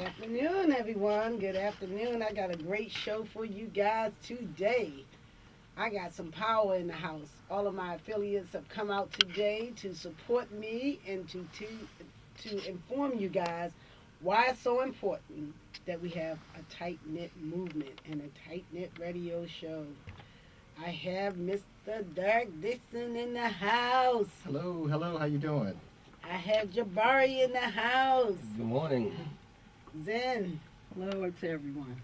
afternoon, everyone. Good afternoon. I got a great show for you guys today. I got some power in the house. All of my affiliates have come out today to support me and to inform you guys why it's so important that we have a tight-knit movement and a tight-knit radio show. I have Mr. Derek Dixon in the house. Hello, hello, how you doing? I have Jabari in the house. Good morning. Zen. Hello to everyone.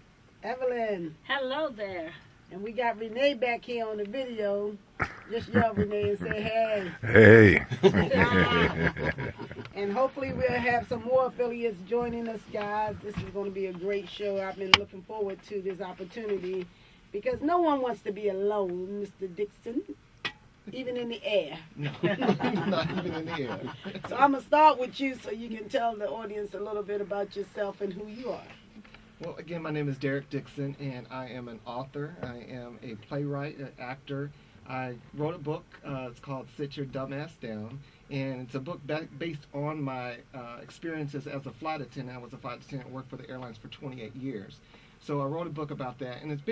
Evelyn. Hello there. And we got Renee back here on the video. Just yell, Renee, and say hey. Hey. And hopefully we'll have some more affiliates joining us, guys. This is going to be a great show. I've been looking forward to this opportunity because no one wants to be alone, Mr. Dixon, even in the air. No, not even in the air. So I'm going to start with you so you can tell the audience a little bit about yourself and who you are. Well, again, my name is Derek Dixon, and I am an author. I am a playwright, an actor. I wrote a book. It's called Sit Your Dumb Ass Down, and it's a book based on my experiences as a flight attendant. I was a flight attendant and worked for the airlines for 28 years. So I wrote a book about that, and it's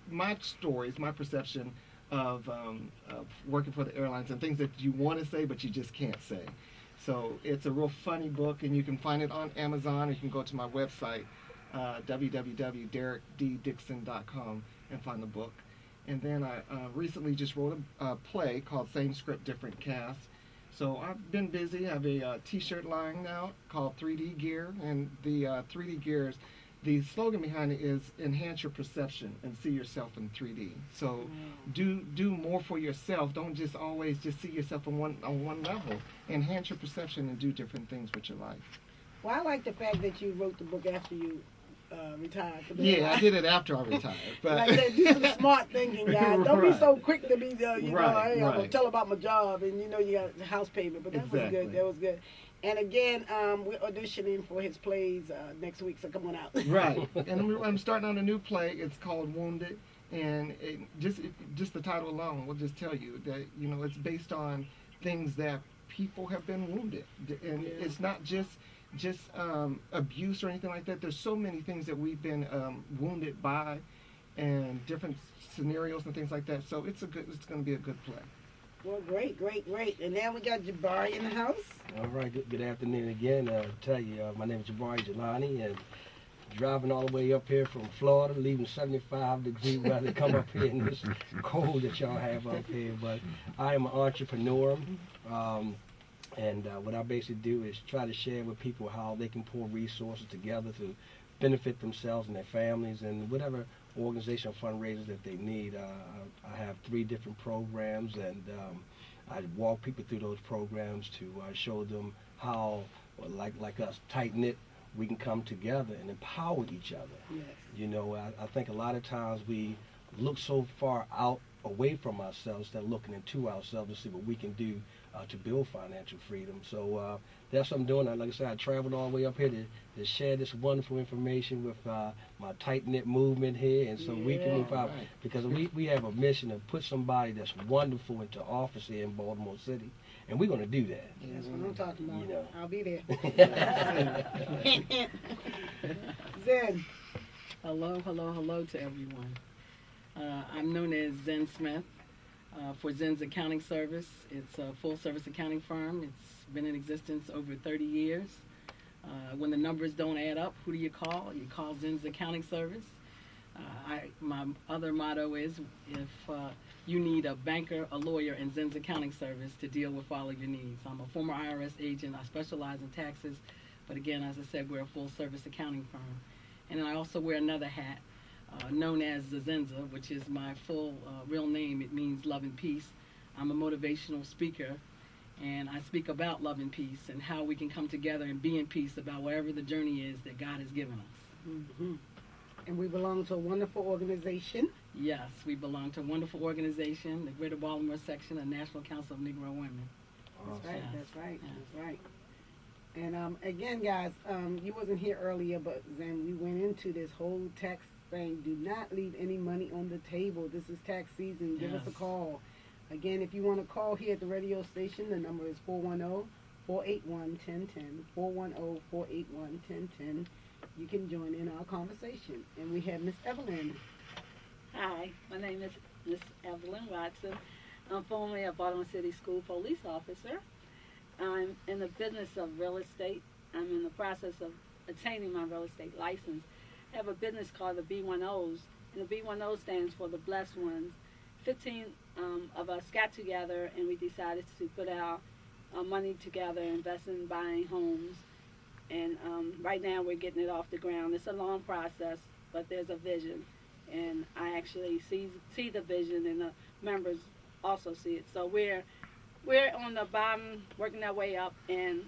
my stories, my perception of working for the airlines and things that you want to say but you just can't say. So it's a real funny book, and you can find it on Amazon, or you can go to my website, www.derekddixon.com, and find the book. And then I recently just wrote a play called Same Script, Different Cast. So I've been busy. I have a t-shirt line now called 3D Gear, and the 3D Gears, the slogan behind it is enhance your perception and see yourself in 3D. So do more for yourself. Don't just always just see yourself on one level. Enhance your perception and do different things with your life. Well, I like the fact that you wrote the book after you retired. Yeah, I did it after I retired. But like that, do some smart thinking, guys. Don't be Right. so quick to be, hey, I'm Right. gonna tell about my job, and you got the house payment. But that was Exactly. good. That was good. And again, we're auditioning for his plays next week, so come on out. Right. And I'm starting on a new play. It's called Wounded, and just the title alone will just tell you that it's based on things that people have been wounded, and it's not just abuse or anything like that. There's so many things that we've been wounded by, and different scenarios and things like that. So it's going to be a good play. Well, great. And now we got Jabari in the house. All right, good afternoon again. Tell you, my name is Jabari Jelani, and driving all the way up here from Florida, leaving 75-degree weather, come up here in this cold that y'all have up here. But I am an entrepreneur. And what I basically do is try to share with people how they can pull resources together to benefit themselves and their families and whatever organizational fundraisers that they need. I have 3 different programs, and I walk people through those programs to show them how, like us, tight-knit, we can come together and empower each other. Yes. I think a lot of times we look so far out away from ourselves instead of looking into ourselves to see what we can do to build financial freedom. So that's what I'm doing. Like I said, I traveled all the way up here to share this wonderful information with my tight-knit movement here, and so we can move out, because we have a mission to put somebody that's wonderful into office here in Baltimore City, and we're going to do that. That's what I'm talking about. I'll be there. Zen. Hello to everyone. I'm known as Zen Smith for Zen's Accounting Service. It's a full-service accounting firm. It's been in existence over 30 years. When the numbers don't add up, who do you call? You call Zen's Accounting Service. My other motto is, if you need a banker, a lawyer, and Zen's Accounting Service to deal with all of your needs. I'm a former IRS agent. I specialize in taxes. But again, as I said, we're a full-service accounting firm. And I also wear another hat, known as Zazenza, which is my full real name. It means love and peace. I'm a motivational speaker, and I speak about love and peace and how we can come together and be in peace about whatever the journey is that God has given us. Mm-hmm. And we belong to a wonderful organization. Yes, we belong to a wonderful organization, the Greater Baltimore Section of National Council of Negro Women. That's right. And again, guys, you wasn't here earlier, but then we went into this whole tax thing. Do not leave any money on the table. This is tax season. Give us a call. Again, if you want to call here at the radio station, the number is 410-481-1010, 410-481-1010. you can join in our conversation. And we have Miss Evelyn. Hi, my name is Miss Evelyn Watson. I'm formerly a Baltimore City School police officer. I'm in the business of real estate. I'm in the process of attaining my real estate license. I have a business called the B10s, and the B10 stands for the Blessed Ones. 15 of us got together and we decided to put our money together, invest in buying homes. And right now we're getting it off the ground. It's a long process, but there's a vision. And I actually see the vision, and the members also see it. So we're on the bottom, working our way up, and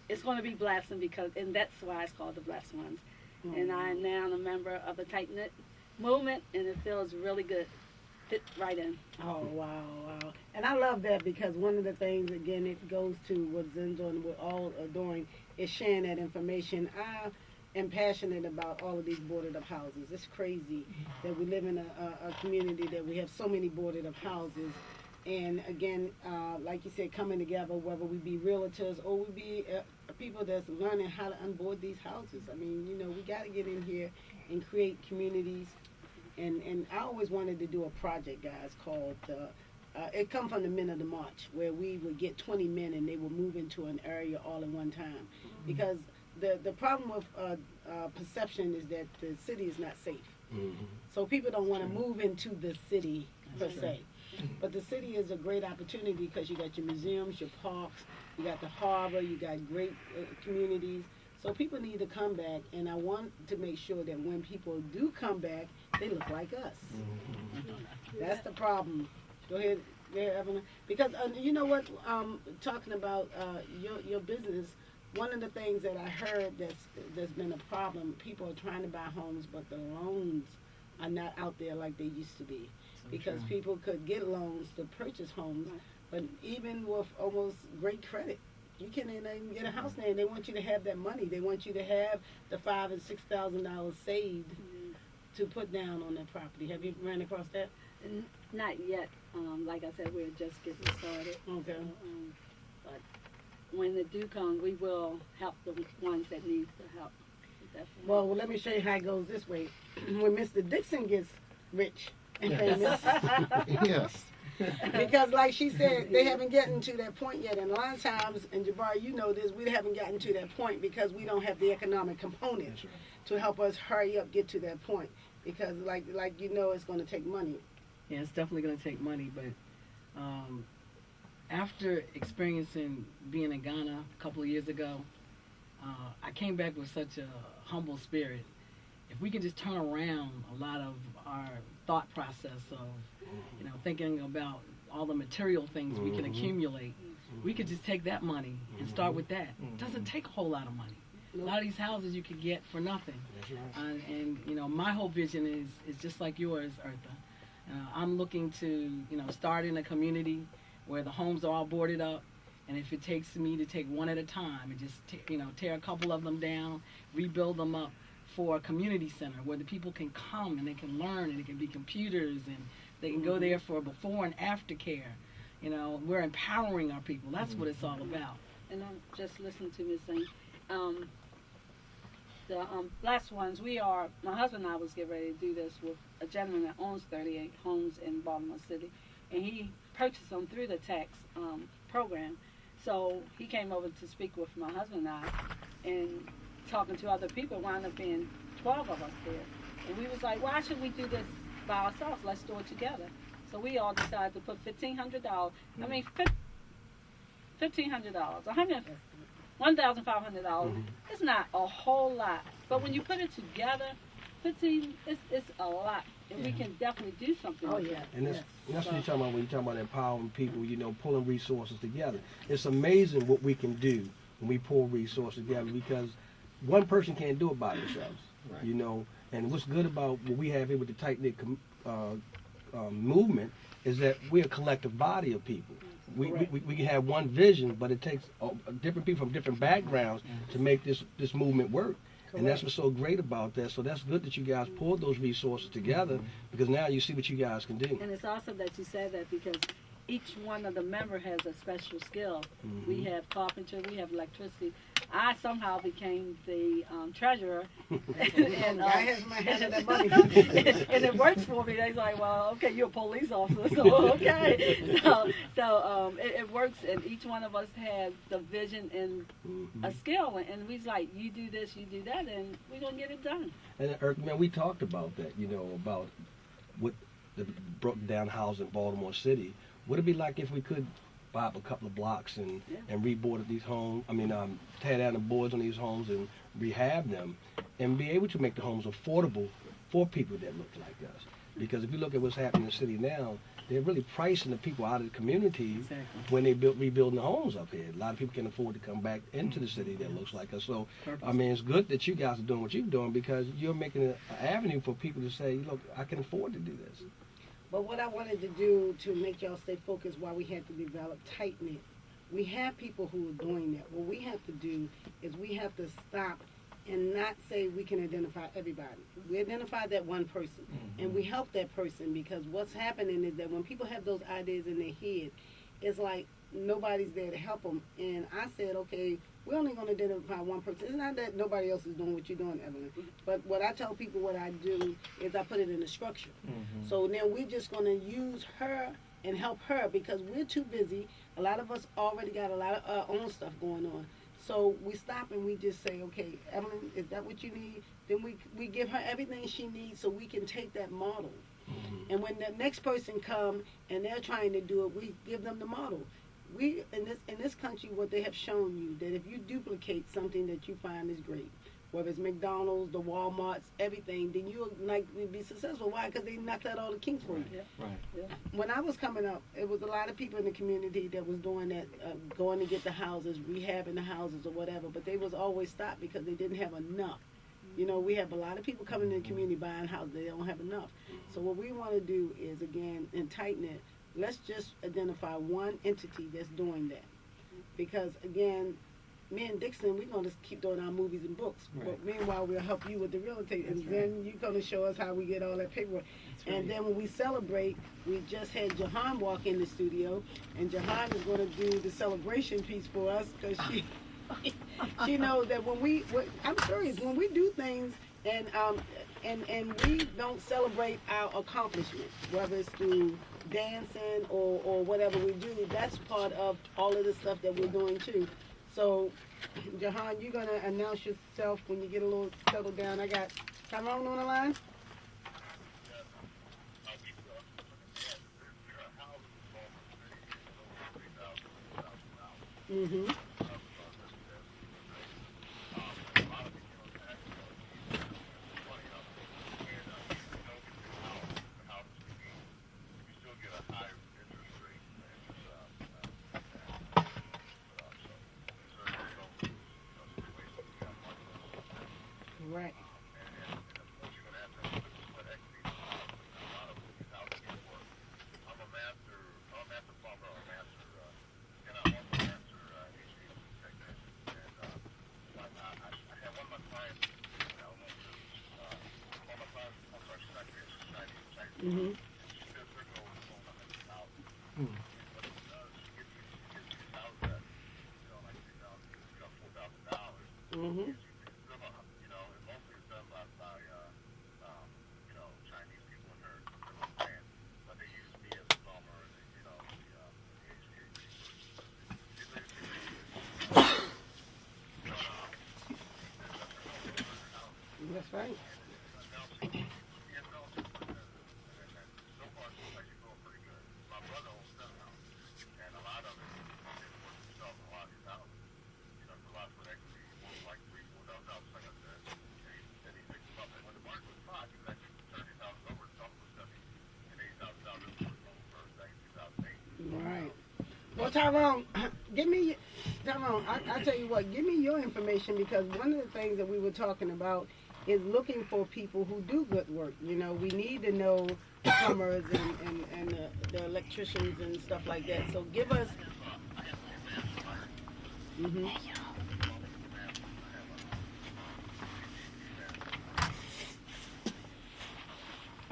it's going to be blessing and that's why it's called the Blessed Ones. Mm-hmm. And I am now a member of the Tight Knit movement, and it feels really good. Fit right in. Oh, wow. And I love that, because one of the things, again, it goes to what Zen's doing, we're all doing, is sharing that information. I am passionate about all of these boarded up houses. It's crazy that we live in a community that we have so many boarded up houses. And again, like you said, coming together, whether we be realtors or we be people that's learning how to unboard these houses. I mean, we got to get in here and create communities. And I always wanted to do a project, guys, called, it come from the Men of the March, where we would get 20 men and they would move into an area all at one time. Because the problem with perception is that the city is not safe. So people don't want to move into the city per se. But the city is a great opportunity, because you got your museums, your parks, you got the harbor, you got great communities. So people need to come back, and I want to make sure that when people do come back, they look like us. That's the problem. Go ahead, Evelyn. Because you know what? Talking about your business, one of the things that I heard that's been a problem, people are trying to buy homes, but the loans are not out there like they used to be. Because people could get loans to purchase homes, but even with almost great credit, you can even get a house there, and they want you to have that money. They want you to have the $5,000 and $6,000 saved to put down on that property. Have you ran across that? Not yet. Like I said, we're just getting started. Okay. But when it do come, we will help the ones that need the help. Definitely. Well, let me show you how it goes this way. When Mr. Dixon gets rich and famous. Yes. Because like she said, they haven't gotten to that point yet. And a lot of times, and Jabari, you know this, we haven't gotten to that point because we don't have the economic component to help us hurry up, get to that point. Because like it's going to take money. Yeah, it's definitely going to take money. But after experiencing being in Ghana a couple of years ago, I came back with such a humble spirit. If we can just turn around a lot of our thought process of thinking about all the material things we can accumulate, we could just take that money and start with that. It doesn't take a whole lot of money. A lot of these houses you could get for nothing. And my whole vision is just like yours, Eartha. I'm looking to start in a community where the homes are all boarded up, and if it takes me to take one at a time and just tear a couple of them down, rebuild them up for a community center where the people can come and they can learn, and it can be computers, and they can go there for before and after care. We're empowering our people. That's what it's all about. And I'm just listening to Ms. Zane. The Blessed Ones, my husband and I was getting ready to do this with a gentleman that owns 38 homes in Baltimore City, and he purchased them through the tax program. So he came over to speak with my husband and I, and talking to other people, wound up being 12 of us there. And we was like, why should we do this by ourselves? Let's do it together. So we all decided to put $1,500. I mean, $1,500, $1,500. It's not a whole lot, but when you put it together, it's a lot, and we can definitely do something. Oh yeah, and that's what you're talking about when you're talking about empowering people. Pulling resources together. It's amazing what we can do when we pull resources together, because one person can't do it by themselves. Right. And what's good about what we have here with the tight-knit movement is that we're a collective body of people. We can have one vision, but it takes different people from different backgrounds to make this movement work. Correct. And that's what's so great about that. So that's good that you guys pulled those resources together, because now you see what you guys can do. And it's awesome that you said that, because each one of the members has a special skill. We have carpentry, we have electricity. I somehow became the treasurer, And I have my hand in that money. and it works for me. They're like, well, okay, you're a police officer, so okay. So it works, and each one of us had the vision and a skill, and we's like, you do this, you do that, and we're gonna get it done. And man, we talked about that, about what the broken down house in Baltimore City. What it'd be like if we could buy up a couple of blocks and reboard these homes. Tear down the boards on these homes and rehab them, and be able to make the homes affordable for people that look like us. Because if you look at what's happening in the city now, they're really pricing the people out of the community when they rebuilding the homes up here. A lot of people can't afford to come back into the city that looks like us. So, it's good that you guys are doing what you're doing, because you're making an avenue for people to say, look, I can afford to do this. But what I wanted to do to make y'all stay focused, why we had to develop tight-knit. We have people who are doing that. What we have to do is we have to stop and not say we can identify everybody. We identify that one person, and we help that person, because what's happening is that when people have those ideas in their head, it's like nobody's there to help them. And I said, okay, we're only going to identify one person. It's not that nobody else is doing what you're doing, Evelyn. But what I tell people what I do is I put it in a structure. So now we're just going to use her and help her, because we're too busy. A lot of us already got a lot of our own stuff going on. So we stop and we just say, okay, Evelyn, is that what you need? Then we give her everything she needs so we can take that model. And when the next person come and they're trying to do it, we give them the model. We in this country, what they have shown you, that if you duplicate something that you find is great, whether it's McDonald's, the Walmarts, everything, then you'll likely be successful. Why? Because they knocked out all the kinks for you. Right. When I was coming up, it was a lot of people in the community that was doing that, going to get the houses, rehabbing the houses or whatever, but they was always stopped because they didn't have enough. We have a lot of people coming in the community buying houses. They don't have enough. So what we want to do is, again, in tighten it, let's just identify one entity that's doing that. Because, again, me and Dixon, we're going to keep doing our movies and books. Right. But meanwhile, we'll help you with the real estate. And then you're going to show us how we get all that paperwork. And then when we celebrate, we just had Jahan walk in the studio. And Jahan is going to do the celebration piece for us, because she knows that I'm serious, when we do things and we don't celebrate our accomplishments, whether it's through dancing or whatever we do, that's part of all of the stuff that we're doing too. So, Jahan, you're going to announce yourself when you get a little settled down. I got Tyrone on the line. Right. That's right. Right. Well, Tyrone, I tell you what, give me your information, because one of the things that we were talking about is looking for people who do good work. We need to know the plumbers and the electricians and stuff like that. So give us.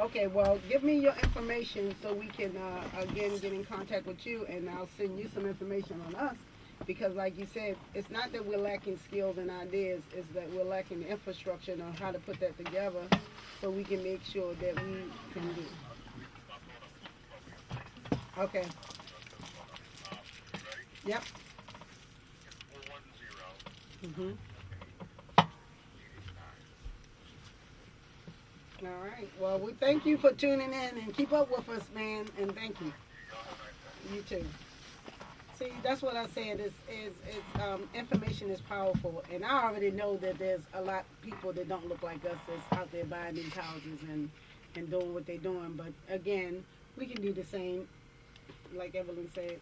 Okay, well, give me your information so we can, again, get in contact with you, and I'll send you some information on us. Because like you said, it's not that we're lacking skills and ideas, it's that we're lacking the infrastructure on how to put that together so we can make sure that we can do. Okay. Yep. Mhm. All right. Well, we thank you for tuning in and keep up with us, man. And thank you. You too. See, that's what I said. Information is powerful, and I already know that there's a lot of people that don't look like us that's out there buying these houses and doing what they're doing. But again, we can do the same, like Evelyn said.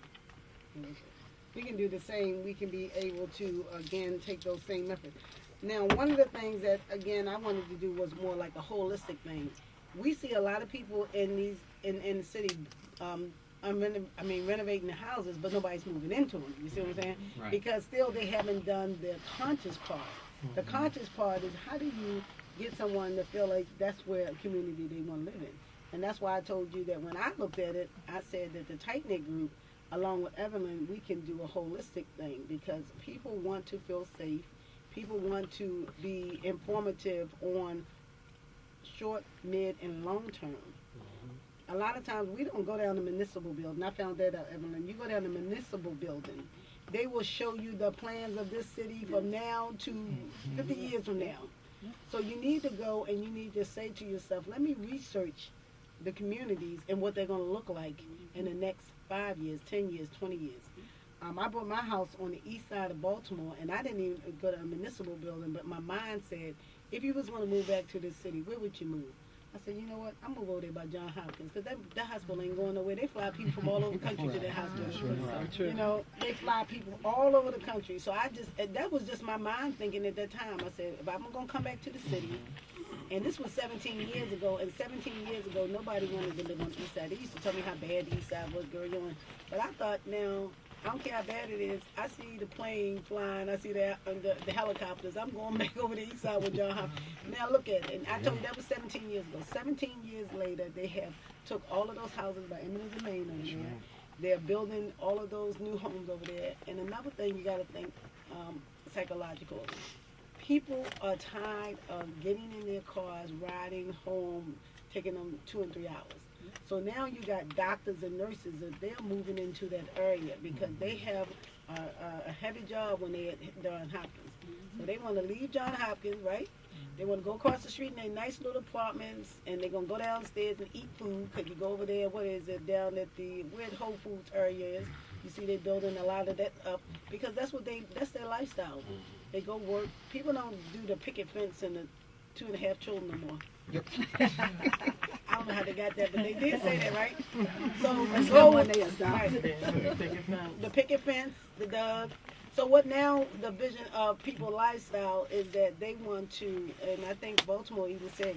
We can do the same. We can be able to again take those same methods. Now, one of the things that again I wanted to do was more like a holistic thing. We see a lot of people in the city. Renovating the houses, but nobody's moving into them. You see what I'm saying? Right. Because still they haven't done the conscious part. The conscious part is how do you get someone to feel like that's where a community they want to live in. And that's why I told you that when I looked at it, I said that the tight-knit group, along with Evelyn, we can do a holistic thing because people want to feel safe. People want to be informative on short, mid, and long term. A lot of times we don't go down the municipal building. I found that out, Evelyn. You go down the municipal building, they will show you the plans of this city from now to 50 years from now. So you need to go and you need to say to yourself, let me research the communities and what they're going to look like in the next 5 years, 10 years, 20 years. I bought my house on the east side of Baltimore, and I didn't even go to a municipal building, but my mind said, if you was going to move back to this city, where would you move? I said, you know what? I'm going to go there by Johns Hopkins because that hospital ain't going nowhere. They fly people from all over the country to that hospital. Right. You know, they fly people all over the country. So that was just my mind thinking at that time. I said, if I'm going to come back to the city, and this was 17 years ago, and 17 years ago, nobody wanted to live on the east side. They used to tell me how bad the east side was, girl, but I thought, now, I don't care how bad it is. I see the plane flying. I see the helicopters. I'm going back over the east side with John Hopkins. Now look at it. And I told you that was 17 years ago. 17 years later, they have took all of those houses by eminent domain over there. They're building all of those new homes over there. And another thing you got to think psychological. People are tired of getting in their cars, riding home, taking them 2 and 3 hours. So now you got doctors and nurses that they're moving into that area because they have a heavy job when they're at Johns Hopkins. So they want to leave Johns Hopkins, right? They want to go across the street in their nice little apartments, and they're going to go downstairs and eat food because you go over there, what is it, down at where the Whole Foods area is. You see they're building a lot of that up because that's their lifestyle. They go work. People don't do the picket fence and the 2.5 children no more. Yep. I don't know how they got that, but they did say that, right? So That's go when with they adopted the picket fence, the dog. So what now the vision of people lifestyle is that they want to, and I think Baltimore even said,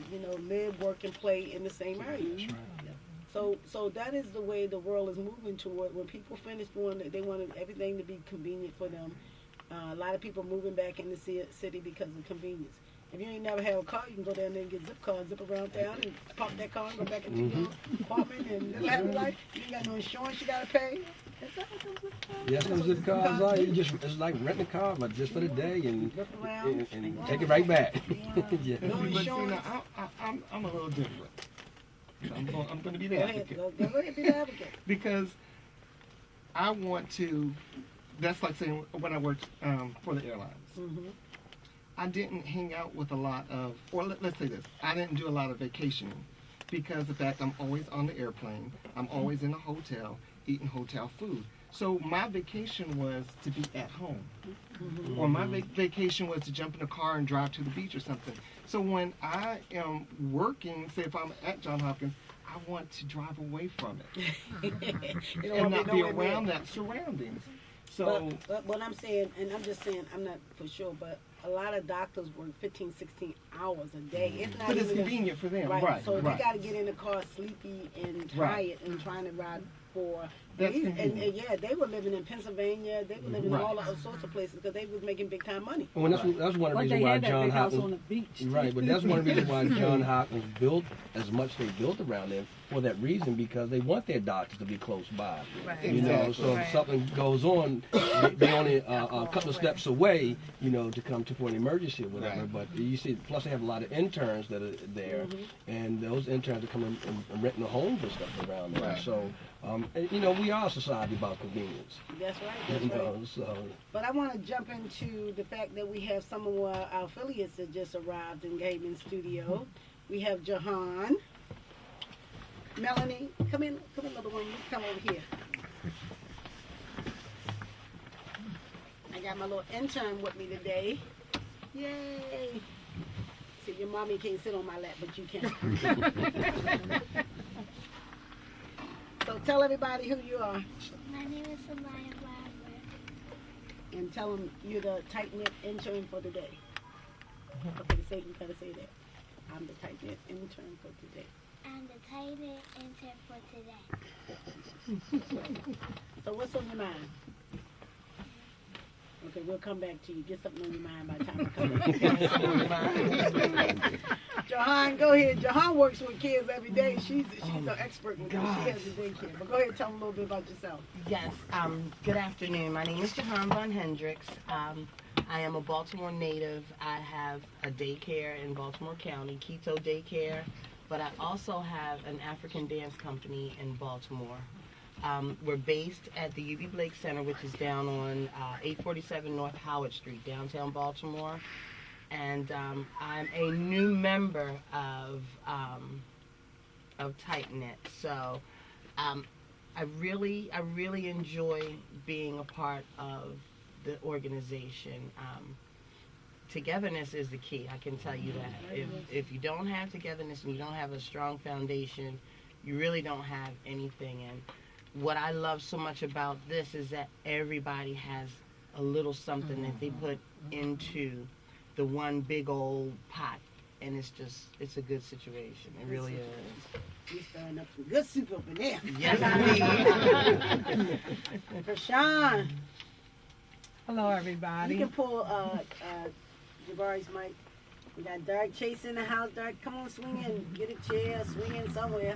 live, work, and play in the same area. That's right. So that is the way the world is moving toward. When people finish doing it, they want everything to be convenient for them. A lot of people moving back in the city because of convenience. If you ain't never had a car, you can go down there and get zip cars, zip around town, and park that car and go back into your apartment and live a happy life. You ain't got no insurance you gotta pay. Is that what those zip cars? Yes, those zip cars are. It's like renting a car, but just for the day and around. take it right back. Yeah. No But see, insurance. now, I'm a little different. So I'm going to be the Go ahead, advocate. go ahead, be the advocate. Because I want to, that's like saying when I worked for the airlines. Mm-hmm. I didn't hang out with a lot of, or let's say this, I didn't do a lot of vacationing because the fact I'm always on the airplane, I'm always in a hotel, eating hotel food. So my vacation was to be at home. Mm-hmm. Or my vacation was to jump in a car and drive to the beach or something. So when I am working, say if I'm at Johns Hopkins, I want to drive away from it You don't and want not be around that surroundings. So but what I'm saying, and I'm just saying, I'm not for sure, but a lot of doctors work 15, 16 hours a day. It's not but it's even convenient for them, right. right? So right. they got to get in the car sleepy and tired and trying to ride for That's these, and convenient. yeah, they were living in Pennsylvania. They were living Right. in all sorts of places because they was making big time money. Well, that's one of the But reasons they why had that John big house Hopkins. on the beach. Right, but that's one of the reasons why John Hopkins built as much they built around them for that reason, because they want their doctors to be close by. Right. You know, Exactly. so if something goes on, they only a couple of steps away, you know, to come to for an emergency or whatever. Right. But you see, plus they have a lot of interns that are there, and those interns are coming and renting the homes and stuff around there. Right. So, and, you know, we are a society about convenience. That's right. That's You right. know, so But I want to jump into the fact that we have some of our affiliates that just arrived in Gaming Studio. We have Jahan. Melanie, come in, little one. You come over here. I got my little intern with me today. Yay! See, your mommy can't sit on my lap, but you can. So tell everybody who you are. My name is Samaya Bladler. And tell them you're the tight-knit intern for today. Okay, you gotta say that. I'm the tight-knit intern for today. I'm the tight-knit intern for today. So what's on your mind? Okay, we'll come back to you. Get something on your mind by the time we come back. Jahan, go ahead. Jahan works with kids every day. She's an expert with them. She has a daycare. But go ahead and tell them a little bit about yourself. Yes, good afternoon. My name is Jahan Von Hendricks. I am a Baltimore native. I have a daycare in Baltimore County, Keto Daycare, but I also have an African dance company in Baltimore. We're based at the UB Blake Center, which is down on 847 North Howard Street, downtown Baltimore. And I'm a new member of Tight Knit. So I really enjoy being a part of the organization. Togetherness is the key. I can tell you that. If you don't have togetherness and you don't have a strong foundation, you really don't have anything. And what I love so much about this is that everybody has a little something that they put into the one big old pot, and it's a good situation. It really is. You're stirring up some good soup up in there. Yes, indeed. Krishan, Hello, you everybody. can pull Jabari's mic. We got Dark Chase in the house. Dark, come on, swing in. Get a chair, swing in somewhere.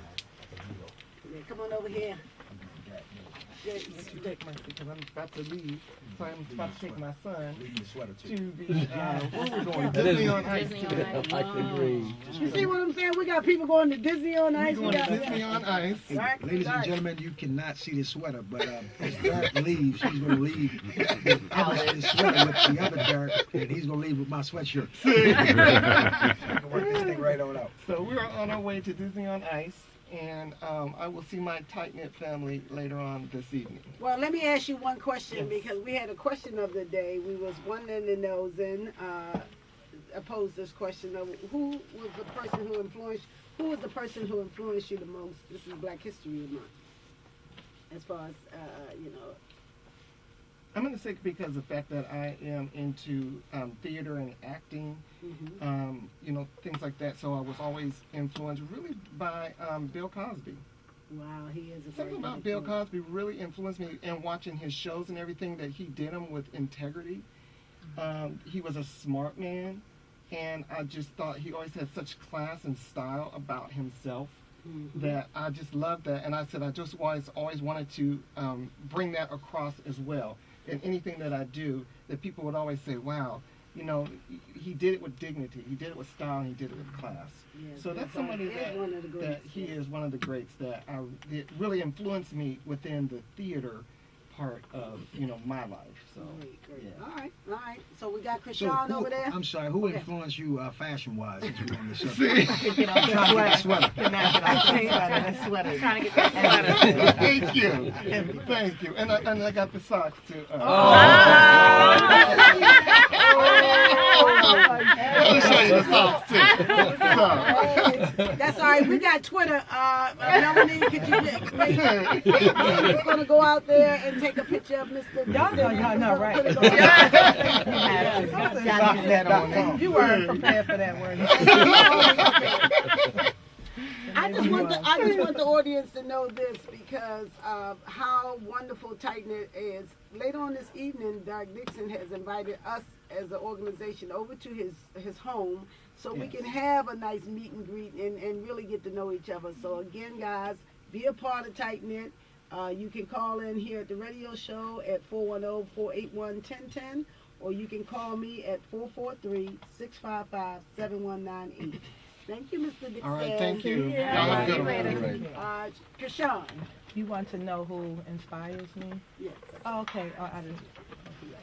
Yeah, come on over here. Yeah, Because I'm about to leave, so I'm about to take my son Leave the sweater to too. the where we going? That is- Disney on Ice Disney on today. Ice. I can agree. You see what I'm saying? We got people going to Disney on We're Ice. going to Disney on Ice. Dark, Ladies and dark. gentlemen, you cannot see this sweater, but as Dark leaves, she's going to leave the other sweater with the other Dark, and he's going to leave with my sweatshirt. I can work this thing right on out. So we're on our way to Disney on Ice, and I will see my tight-knit family later on this evening. Well, let me ask you one question, Yes. because we had a question of the day. We was wanting to know, Zen, posed this question of who was the person who influenced you the most? This is Black History Month. As far as, I'm going to say because of the fact that I am into theater and acting, things like that. So I was always influenced really by Bill Cosby. wow, he is a Something very about good Bill influence. Cosby really influenced me, and watching his shows and everything that he did them with integrity. He was a smart man, and I just thought he always had such class and style about himself that I just loved that. And I said I just always wanted to bring that across as well. In anything that I do, that people would always say, wow, he did it with dignity, he did it with style, and he did it with class. Yes, So Bill that's somebody Cosby is one of the that greats, he yeah. is one of the greats that it really influenced me within the theater part of my life. So Great. yeah. All right. So we got So, Krishan over there. I'm sorry, who Okay. influenced you fashion-wise since we're on the subject? Get off Trying to get the sweater. that sweater. Trying to get that sweater. Thank you. Thank you. And I got the socks too. I'll show you the socks too. So. That's all right. We got Twitter. Melanie, could you explain? We're going to go out there and take a picture of Mr. Y'all know, right? Put it on. You weren't prepared for that word. I just want the audience to know this because of how wonderful Tight Knit is. Later on this evening, Doc Dixon has invited us as an organization over to his home so we can have a nice meet and greet and really get to know each other. So again, guys, be a part of Tight Knit. You can call in here at the radio show at 410-481-1010, or you can call me at 443-655-7198. Thank you, Mr. Dixon. All right, thank you. Yeah. Y'all See have you a later. good one. Krishan. You want to know who inspires me? Yes. Oh, okay. Oh, I didn't.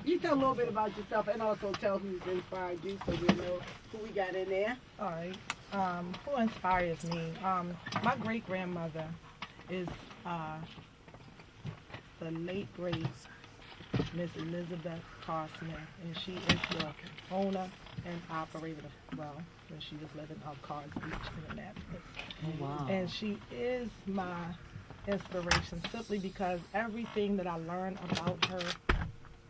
You tell a little bit about yourself and also tell who's inspired you so we know who we got in there. All right. Who inspires me? My great grandmother is the late great Miss Elizabeth Carr Smith, and she is the owner and operator. Well, when she was living on Carr's Beach in Annapolis. Oh, wow. And she is my inspiration simply because everything that I learned about her,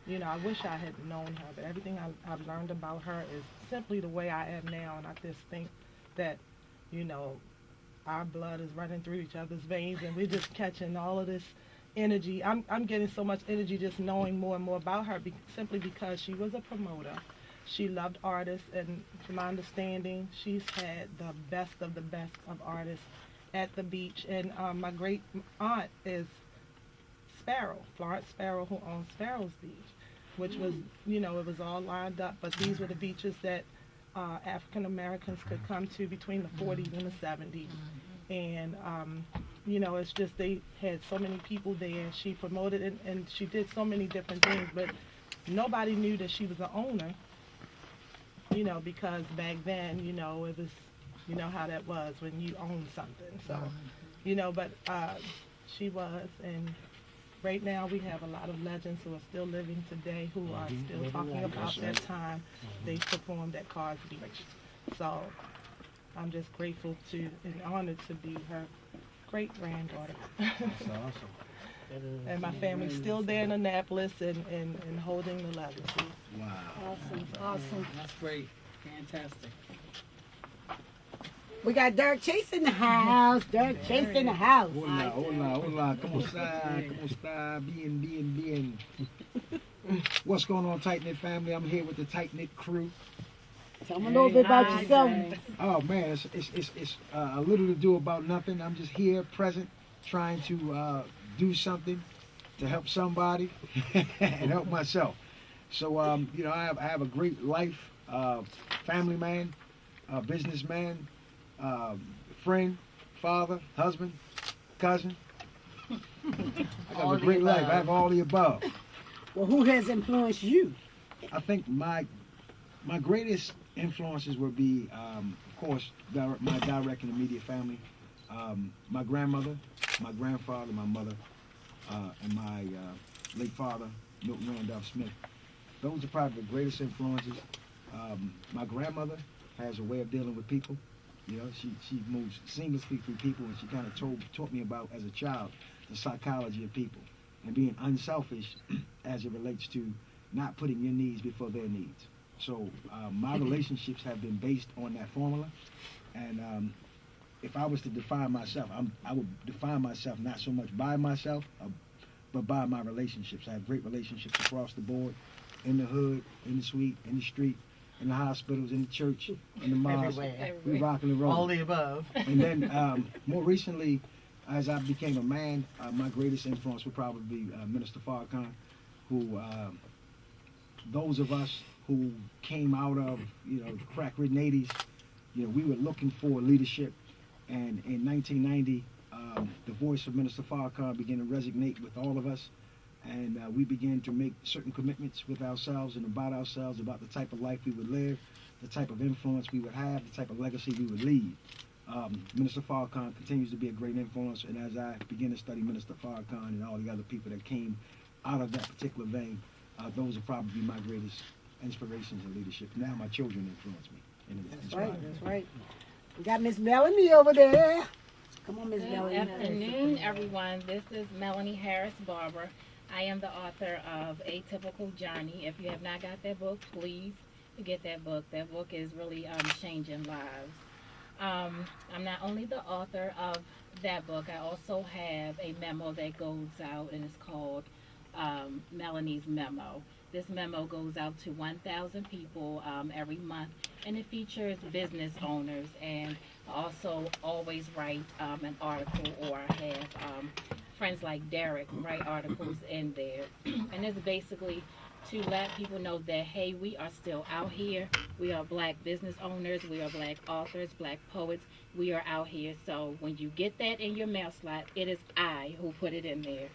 you know, I wish I had known her, but everything I've learned about her is simply the way I am now. And I just think that, you know, our blood is running through each other's veins and we're just catching all of this energy. I'm getting so much energy just knowing more and more about her simply because she was a promoter. She loved artists, and from my understanding, she's had the best of artists at the beach. And my great aunt is Sparrow, Florence Sparrow, who owns Sparrow's Beach, which was, you know, it was all lined up, but these were the beaches that African Americans could come to between the 40s and the 70s. And, you know, it's just they had so many people there. She promoted it, and she did so many different things, but nobody knew that she was the owner, you know, because back then, you know, it was, you know how that was when you own something. So, you know, but she was, and right now we have a lot of legends who are still living today who are still talking about that time they performed at Carr's Beach. So I'm just grateful to and honored to be her great granddaughter. That's awesome. And my family's still there in Annapolis and holding the legacy. Wow. Awesome. That's great. Fantastic. We got Dirk Chase in the house. Dirk Chase in the house. Hola, hola, hola. ¿Cómo está? ¿Cómo está? Bien. What's going on, Tight Knit family? I'm here with the Tight Knit crew. Tell me a little bit about yourself. Oh man, it's a little to do about nothing. I'm just here, present, trying to do something to help somebody and help myself. So you know, I have a great life, family man, businessman, friend, father, husband, cousin. I got a great life. I have all the above. Well, who has influenced you? I think my greatest influences would be, of course, my direct and immediate family, my grandmother, my grandfather, my mother, and my late father, Milton Randolph Smith. Those are probably the greatest influences. My grandmother has a way of dealing with people. You know, she moves seamlessly through people, and she kind of taught me about, as a child, the psychology of people and being unselfish as it relates to not putting your needs before their needs. So my relationships have been based on that formula, and if I was to define myself, I would define myself not so much by myself, but by my relationships. I have great relationships across the board, in the hood, in the suite, in the street, in the hospitals, in the church, in the mosque. Everywhere. We rocking and rolling. All the above. And then more recently, as I became a man, my greatest influence would probably be Minister Farrakhan, who those of us who came out of, you know, the crack-ridden 80s, you know, we were looking for leadership. And in 1990, the voice of Minister Farrakhan began to resonate with all of us. And we began to make certain commitments with ourselves and about ourselves, about the type of life we would live, the type of influence we would have, the type of legacy we would leave. Minister Farrakhan continues to be a great influence, and as I begin to study Minister Farrakhan and all the other people that came out of that particular vein, those are probably my greatest inspirations in leadership. Now my children influence me. And That's right, that's right. We got Miss Melanie over there. Come on, Miss Melanie. Good afternoon, everyone. This is Melanie Harris Barber. I am the author of Atypical Journey. If you have not got that book, please get that book. That book is really changing lives. I'm not only the author of that book, I also have a memo that goes out, and it's called Melanie's Memo. This memo goes out to 1,000 people every month, and it features business owners. And I also always write an article, or I have friends like Derek write articles in there. And it's basically to let people know that, hey, we are still out here. We are black business owners. We are black authors, black poets. We are out here. So when you get that in your mail slot, it is I who put it in there.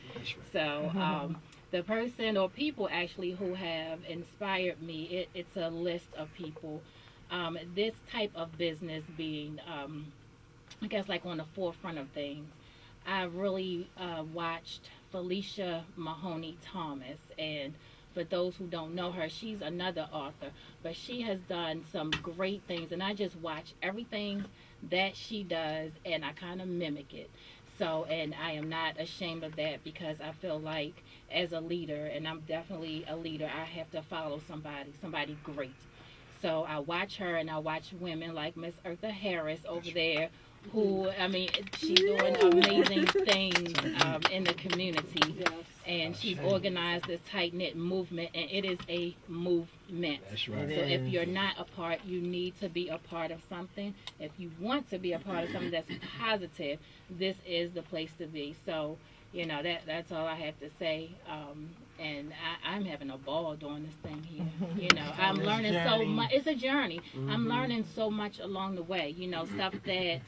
So the person or people actually who have inspired me, it's a list of people. This type of business being, I guess, like on the forefront of things. I really watched Felicia Mahoney Thomas, and for those who don't know her, she's another author, but she has done some great things, and I just watch everything that she does, and I kind of mimic it. So, and I am not ashamed of that, because I feel like as a leader, and I'm definitely a leader, I have to follow somebody great. So I watch her, and I watch women like Miss Eartha Harris over there, who, I mean, she's doing amazing things in the community. Yes. And she's organized this tight-knit movement, and it is a movement. That's right. So if you're not a part, you need to be a part of something. If you want to be a part of something that's positive, this is the place to be. So, you know, that's all I have to say. And I'm having a ball doing this thing here. You know, I'm learning so much. It's a journey. I'm learning so much along the way. You know, stuff that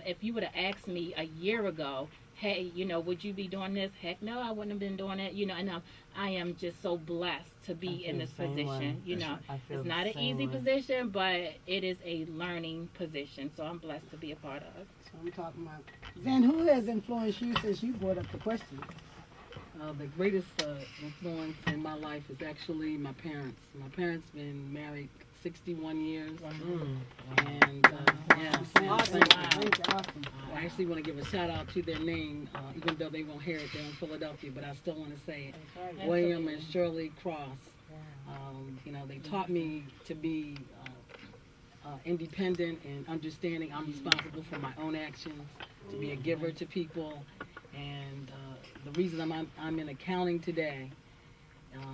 if you would have asked me a year ago, hey, you know, would you be doing this? Heck no, I wouldn't have been doing it. You know, and I am just so blessed to be in this position. You know, it's not an easy position, but it is a learning position. So I'm blessed to be a part of. So I'm talking about. Zen, who has influenced you since you brought up the question? The greatest influence in my life is actually my parents. My parents been married 61 years. And yes, Awesome. Thank you. Awesome. I actually want to give a shout out to their name, even though they won't hear it. They're in Philadelphia, but I still want to say it. William and Shirley Cross. You know, they taught me to be independent and understanding. I'm responsible for my own actions, to be a giver to people. And the reason I'm in accounting today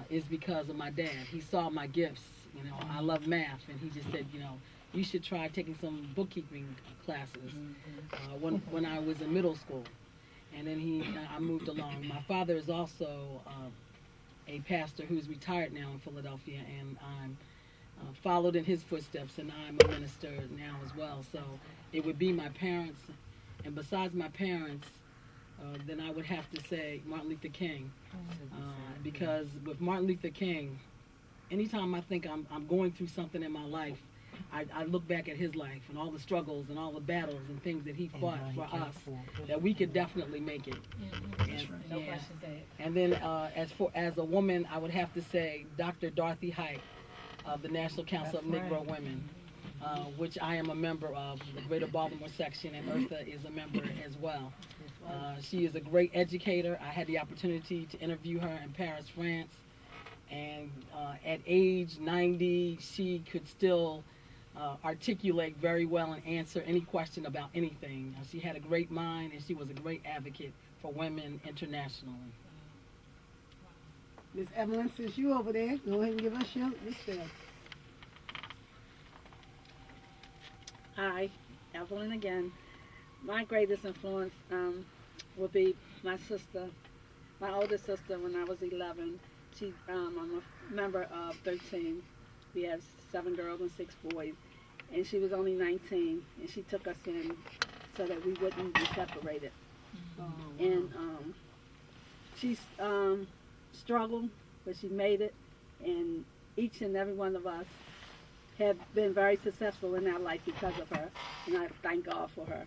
is because of my dad. He saw my gifts. You know, I love math, and he just said, you know, you should try taking some bookkeeping classes when I was in middle school. And then I moved along. My father is also a pastor who's retired now in Philadelphia, and I'm followed in his footsteps, and I'm a minister now as well. So it would be my parents, and besides my parents, then I would have to say Martin Luther King, because with Martin Luther King, anytime I think I'm going through something in my life, I look back at his life and all the struggles and all the battles and things that he fought for us, that we could definitely make it. No questions asked. And then as a woman, I would have to say Dr. Dorothy Height of the National Council of Negro Women, which I am a member of, the Greater Baltimore section, and Eartha is a member as well. She is a great educator. I had the opportunity to interview her in Paris, France. And at age 90, she could still articulate very well and answer any question about anything. She had a great mind, and she was a great advocate for women internationally. Miss Evelyn, since you over there, go ahead and give us your spiel. Hi, Evelyn again. My greatest influence would be my sister, my older sister. When I was 11, I'm a member of 13. We have 7 girls and 6 boys, and she was only 19, and she took us in so that we wouldn't be separated. And she struggled, but she made it, and each and every one of us have been very successful in our life because of her, and I thank God for her,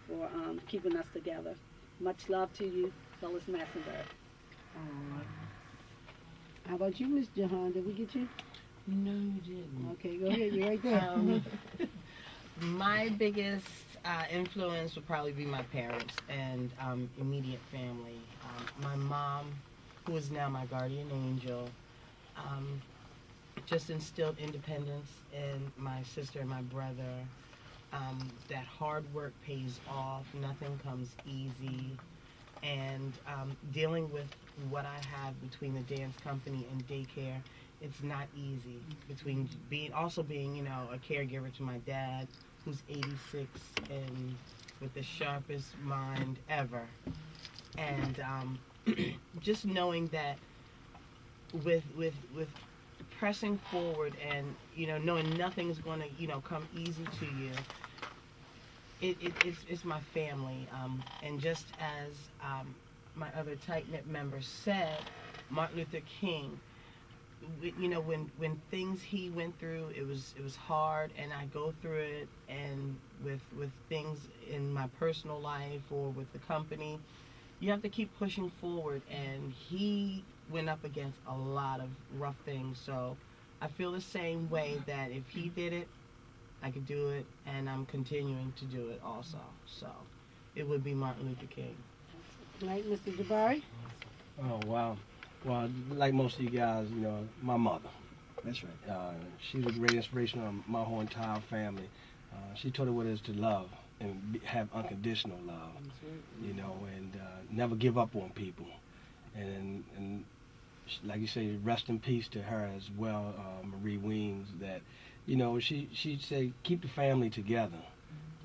for keeping us together. Much love to you, Phyllis Massenberg. How about you, Miss Jahan? Did we get you? No, you didn't. Okay, go ahead. You're right there. My biggest influence would probably be my parents and immediate family. My mom, who is now my guardian angel, just instilled independence in my sister and my brother. that hard work pays off. Nothing comes easy. And dealing with what I have between the dance company and daycare, it's not easy. Between being, you know, a caregiver to my dad, who's 86 and with the sharpest mind ever, and just knowing that with pressing forward and, you know, knowing nothing's going to, you know, come easy to you. It's my family, and just as my other tight-knit member said, Martin Luther King, you know, when things he went through, it was hard, and I go through it, and with things in my personal life or with the company, you have to keep pushing forward, and he went up against a lot of rough things, so I feel the same way that if he did it, I could do it, and I'm continuing to do it also. So it would be Martin Luther King. Right, Mr. Jabari? Oh, wow. Well, like most of you guys, you know, my mother. That's right. She's a great inspiration on my whole entire family. She taught us what it is to love and have unconditional love, you know, and never give up on people. And like you say, rest in peace to her as well, Marie Weems, that, you know, she'd say, keep the family together.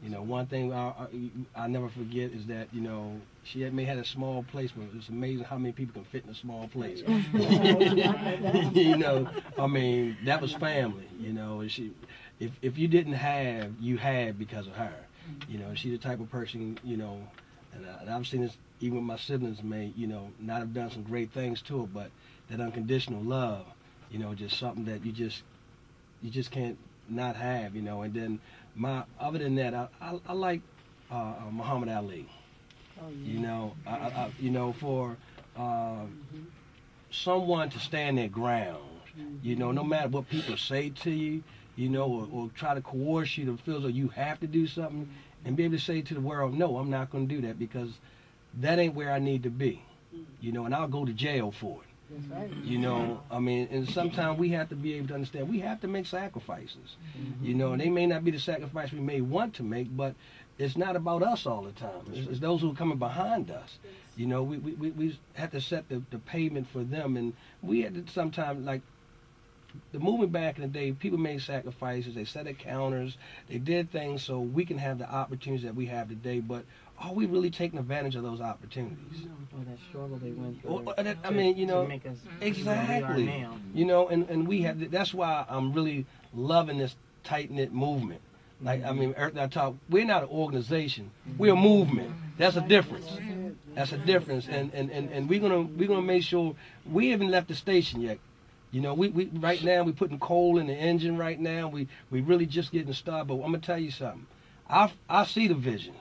You know, one thing I never forget is that, you know, she may had a small place, but it's amazing how many people can fit in a small place. You know, I mean, that was family, you know. If you didn't have, you had because of her. You know, she's the type of person, you know, and I've seen this even with my siblings may, you know, not have done some great things to her, but that unconditional love, you know, just something that you just can't not have, you know. And then other than that, I like Muhammad Ali. Oh, yeah. You know, you know, for someone to stand their ground, you know, no matter what people say to you, you know, or try to coerce you to feel as though you have to do something, and be able to say to the world, no, I'm not going to do that because that ain't where I need to be, you know, and I'll go to jail for it. That's right. You know, I mean, and sometimes we have to be able to understand we have to make sacrifices. You know, and they may not be the sacrifice we may want to make, but it's not about us all the time. It's those who are coming behind us. You know, we have to set the pavement for them, and we had to sometimes, like, the movement back in the day, people made sacrifices, they set counters, they did things so we can have the opportunities that we have today, but are we really taking advantage of those opportunities? Or that struggle they went through. I mean, you know, to make us exactly. Where we are now. You know, and we have, that's why I'm really loving this tight-knit movement. Like, I mean, Earth and I talk, we're not an organization, we're a movement. That's a difference. That's a difference. And we're gonna make sure we haven't left the station yet. You know, we right now we putting coal in the engine right now. We really just getting started. But I'm gonna tell you something. I see the vision.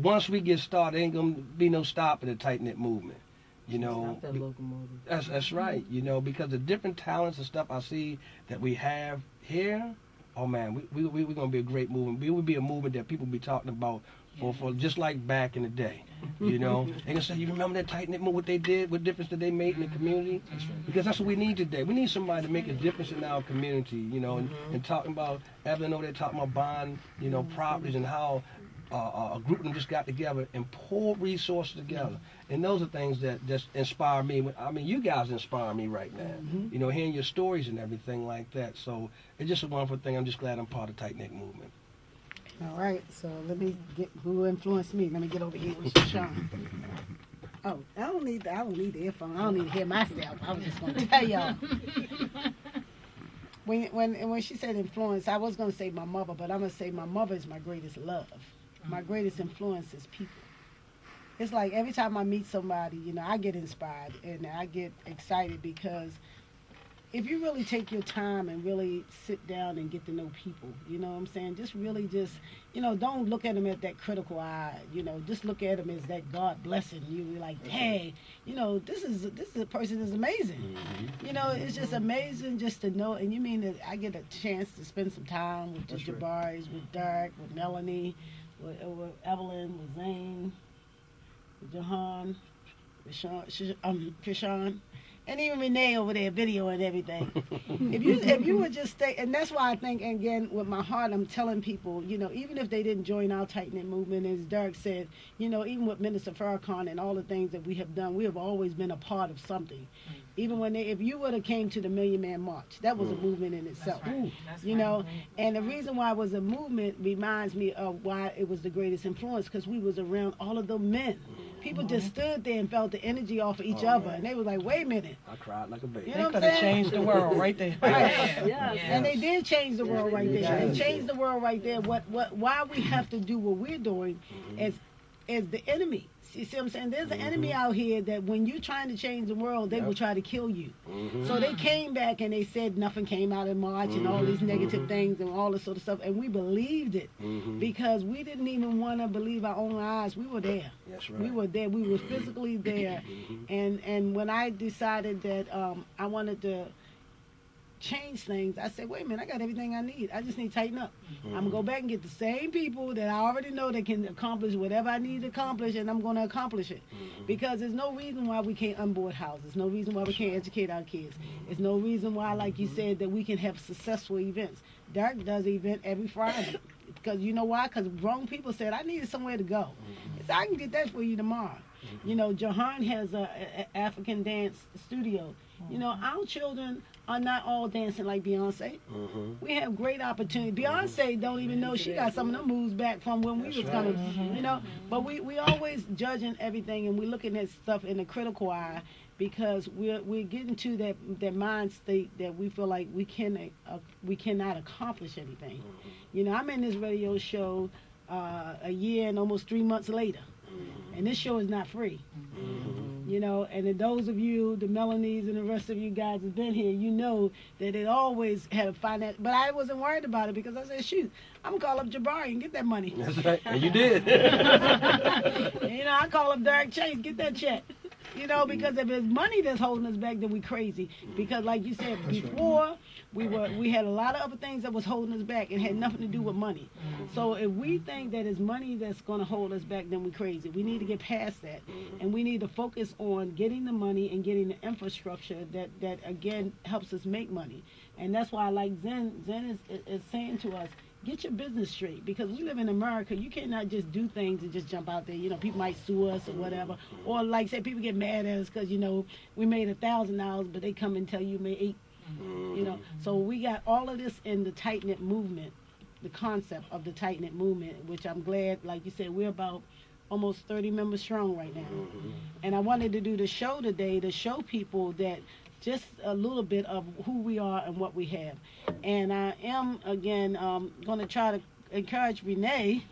Once we get started, ain't gonna be no stopping the tight knit movement. You know, that locomotive. That's right. You know, because the different talents and stuff I see that we have here. Oh man, we're gonna be a great movement. We would be a movement that people be talking about for just like back in the day. You know, they gonna say, you remember that tight knit movement, what they did, what difference did they make in the community? Because that's what we need today. We need somebody to make a difference in our community. You know, and talking about Evelyn over there talking about bond, you know, properties and how a group of them just got together and pulled resources together. And those are things that just inspire me. I mean, you guys inspire me right now. You know, hearing your stories and everything like that. So it's just a wonderful thing. I'm just glad I'm part of the tight knit movement. All right, so let me get who influenced me. Let me get over here with Sean. Oh, I don't need the earphone. I don't need to hear myself. I was just going to tell y'all. When she said influence, I was going to say my mother, but I'm going to say my mother is my greatest love. My greatest influence is people. It's like every time I meet somebody, you know, I get inspired and I get excited because if you really take your time and really sit down and get to know people, you know what I'm saying? Just really you know, don't look at them at that critical eye, you know, just look at them as that God blessing you. You're like, hey, you know, this is a person is amazing. You know, it's just amazing just to know, and you mean that I get a chance to spend some time with the Jabaris, with Derek, with Melanie, with Evelyn, with Zane, with Jahan, with Krishan, And even Renee over there, video and everything. if you would just stay, and that's why I think, again, with my heart, I'm telling people, you know, even if they didn't join our tight knit movement, as Derek said, you know, even with Minister Farrakhan and all the things that we have done, we have always been a part of something. Even when if you would have came to the Million Man March, that was a movement in itself. You know, and the reason why it was a movement reminds me of why it was the greatest influence, because we was around all of the men. People just stood there and felt the energy off of each other, and they was like, wait a minute. I cried like a baby. You know They could have changed the world right there. And they did change the world right there. They changed the world right there. Why we have to do what we're doing is the enemy. You see what I'm saying? There's an enemy out here that when you're trying to change the world, they will try to kill you. So they came back and they said nothing came out in March and all these negative things and all this sort of stuff. And we believed it because we didn't even want to believe our own eyes. We were there. That's right. We were there. We were physically there. And when I decided that I wanted to change things, I said, wait a minute, I got everything I need. I just need to tighten up. I'm going to go back and get the same people that I already know that can accomplish whatever I need to accomplish, and I'm going to accomplish it. Because there's no reason why we can't unboard houses. No reason why we can't educate our kids. There's no reason why, like you said, that we can have successful events. Derek does an event every Friday. Because you know why? Because grown people said, I needed somewhere to go. He said, I can get that for you tomorrow. You know, Jahan has a African dance studio. You know, our children are not all dancing like Beyonce. We have great opportunity. Beyonce don't even know she got some of them moves back from when we was coming, you know. But we always judging everything, and we're looking at stuff in a critical eye, because we're getting to that mind state that we feel like we cannot accomplish anything. You know, I'm in this radio show a year and almost 3 months later, and this show is not free. You know, and then those of you, the Melanies and the rest of you guys have been here, you know that it always had a finance, but I wasn't worried about it because I said, shoot, I'm going to call up Jabari and get that money. That's right, and you did. You know, I call up Derek Chase, get that check. You know, because if it's money that's holding us back, then we crazy. Because like you said, before, we had a lot of other things that was holding us back. It had nothing to do with money. So if we think that it's money that's going to hold us back, then we crazy. We need to get past that. And we need to focus on getting the money and getting the infrastructure that again, helps us make money. And that's why, like Zen is saying to us, get your business straight, because we live in America. You cannot just do things and just jump out there. You know, people might sue us or whatever. Or like say, people get mad at us because, you know, we made $1,000, but they come and tell you made $8. You know, so we got all of this in the tight-knit movement, the concept of the tight-knit movement, which I'm glad, like you said, we're about almost 30 members strong right now. And I wanted to do the show today to show people that just a little bit of who we are and what we have. And I am, again, going to try to encourage Renee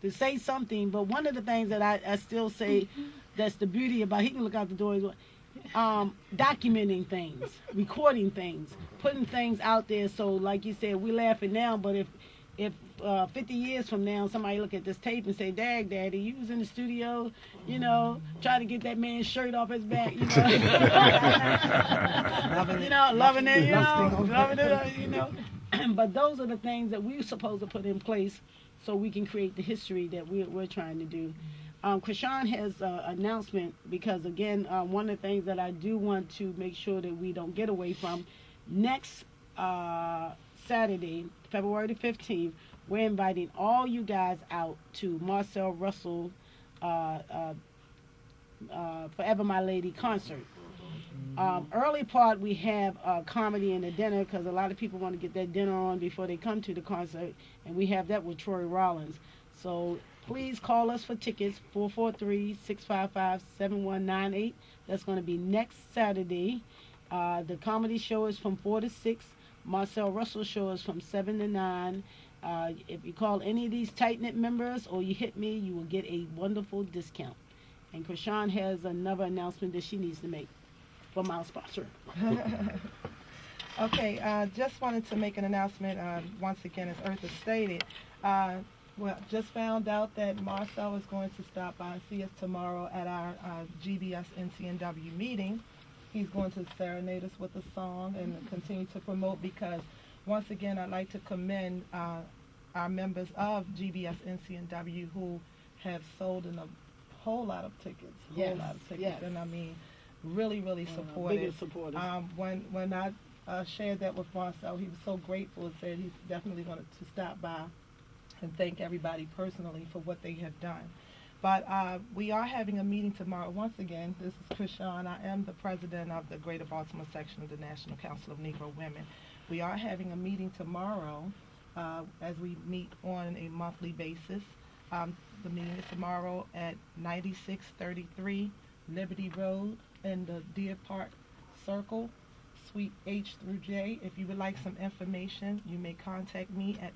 to say something, but one of the things that I still say that's the beauty about, he can look out the door as well, documenting things, recording things, putting things out there. So like you said, we're laughing now, but if 50 years from now, somebody look at this tape and say, Dag, Daddy, you was in the studio, you know, trying to get that man's shirt off his back, you know. Loving it, you know. But those are the things that we're supposed to put in place so we can create the history that we're trying to do. Krishan has an announcement, because, again, one of the things that I do want to make sure that we don't get away from, next Saturday, February the 15th, we're inviting all you guys out to Marcel Russell Forever My Lady concert. Early part, we have comedy and a dinner, because a lot of people want to get that dinner on before they come to the concert, and we have that with Troy Rollins. So please call us for tickets, 443-655-7198. That's going to be next Saturday. The comedy show is from 4 to 6. Marcel Russell show is from 7 to 9. If you call any of these tight-knit members or you hit me, you will get a wonderful discount. And Krishan has another announcement that she needs to make from our sponsor. Okay, just wanted to make an announcement. Once again, as Eartha stated, well, just found out that Marcel is going to stop by and see us tomorrow at our GBS NCNW meeting. He's going to serenade us with a song and continue to promote, because once again, I'd like to commend our members of GBS NCNW who have sold in a whole lot of tickets. Yes. And I mean, really supported. Biggest supporters. When I shared that with Marcel, he was so grateful and said he's definitely going to stop by and thank everybody personally for what they have done. But we are having a meeting tomorrow. Once again, this is Krishan. I am the president of the Greater Baltimore section of the National Council of Negro Women. We are having a meeting tomorrow as we meet on a monthly basis. The meeting is tomorrow at 9633 Liberty Road in the Deer Park Circle, Suite H through J. If you would like some information, you may contact me at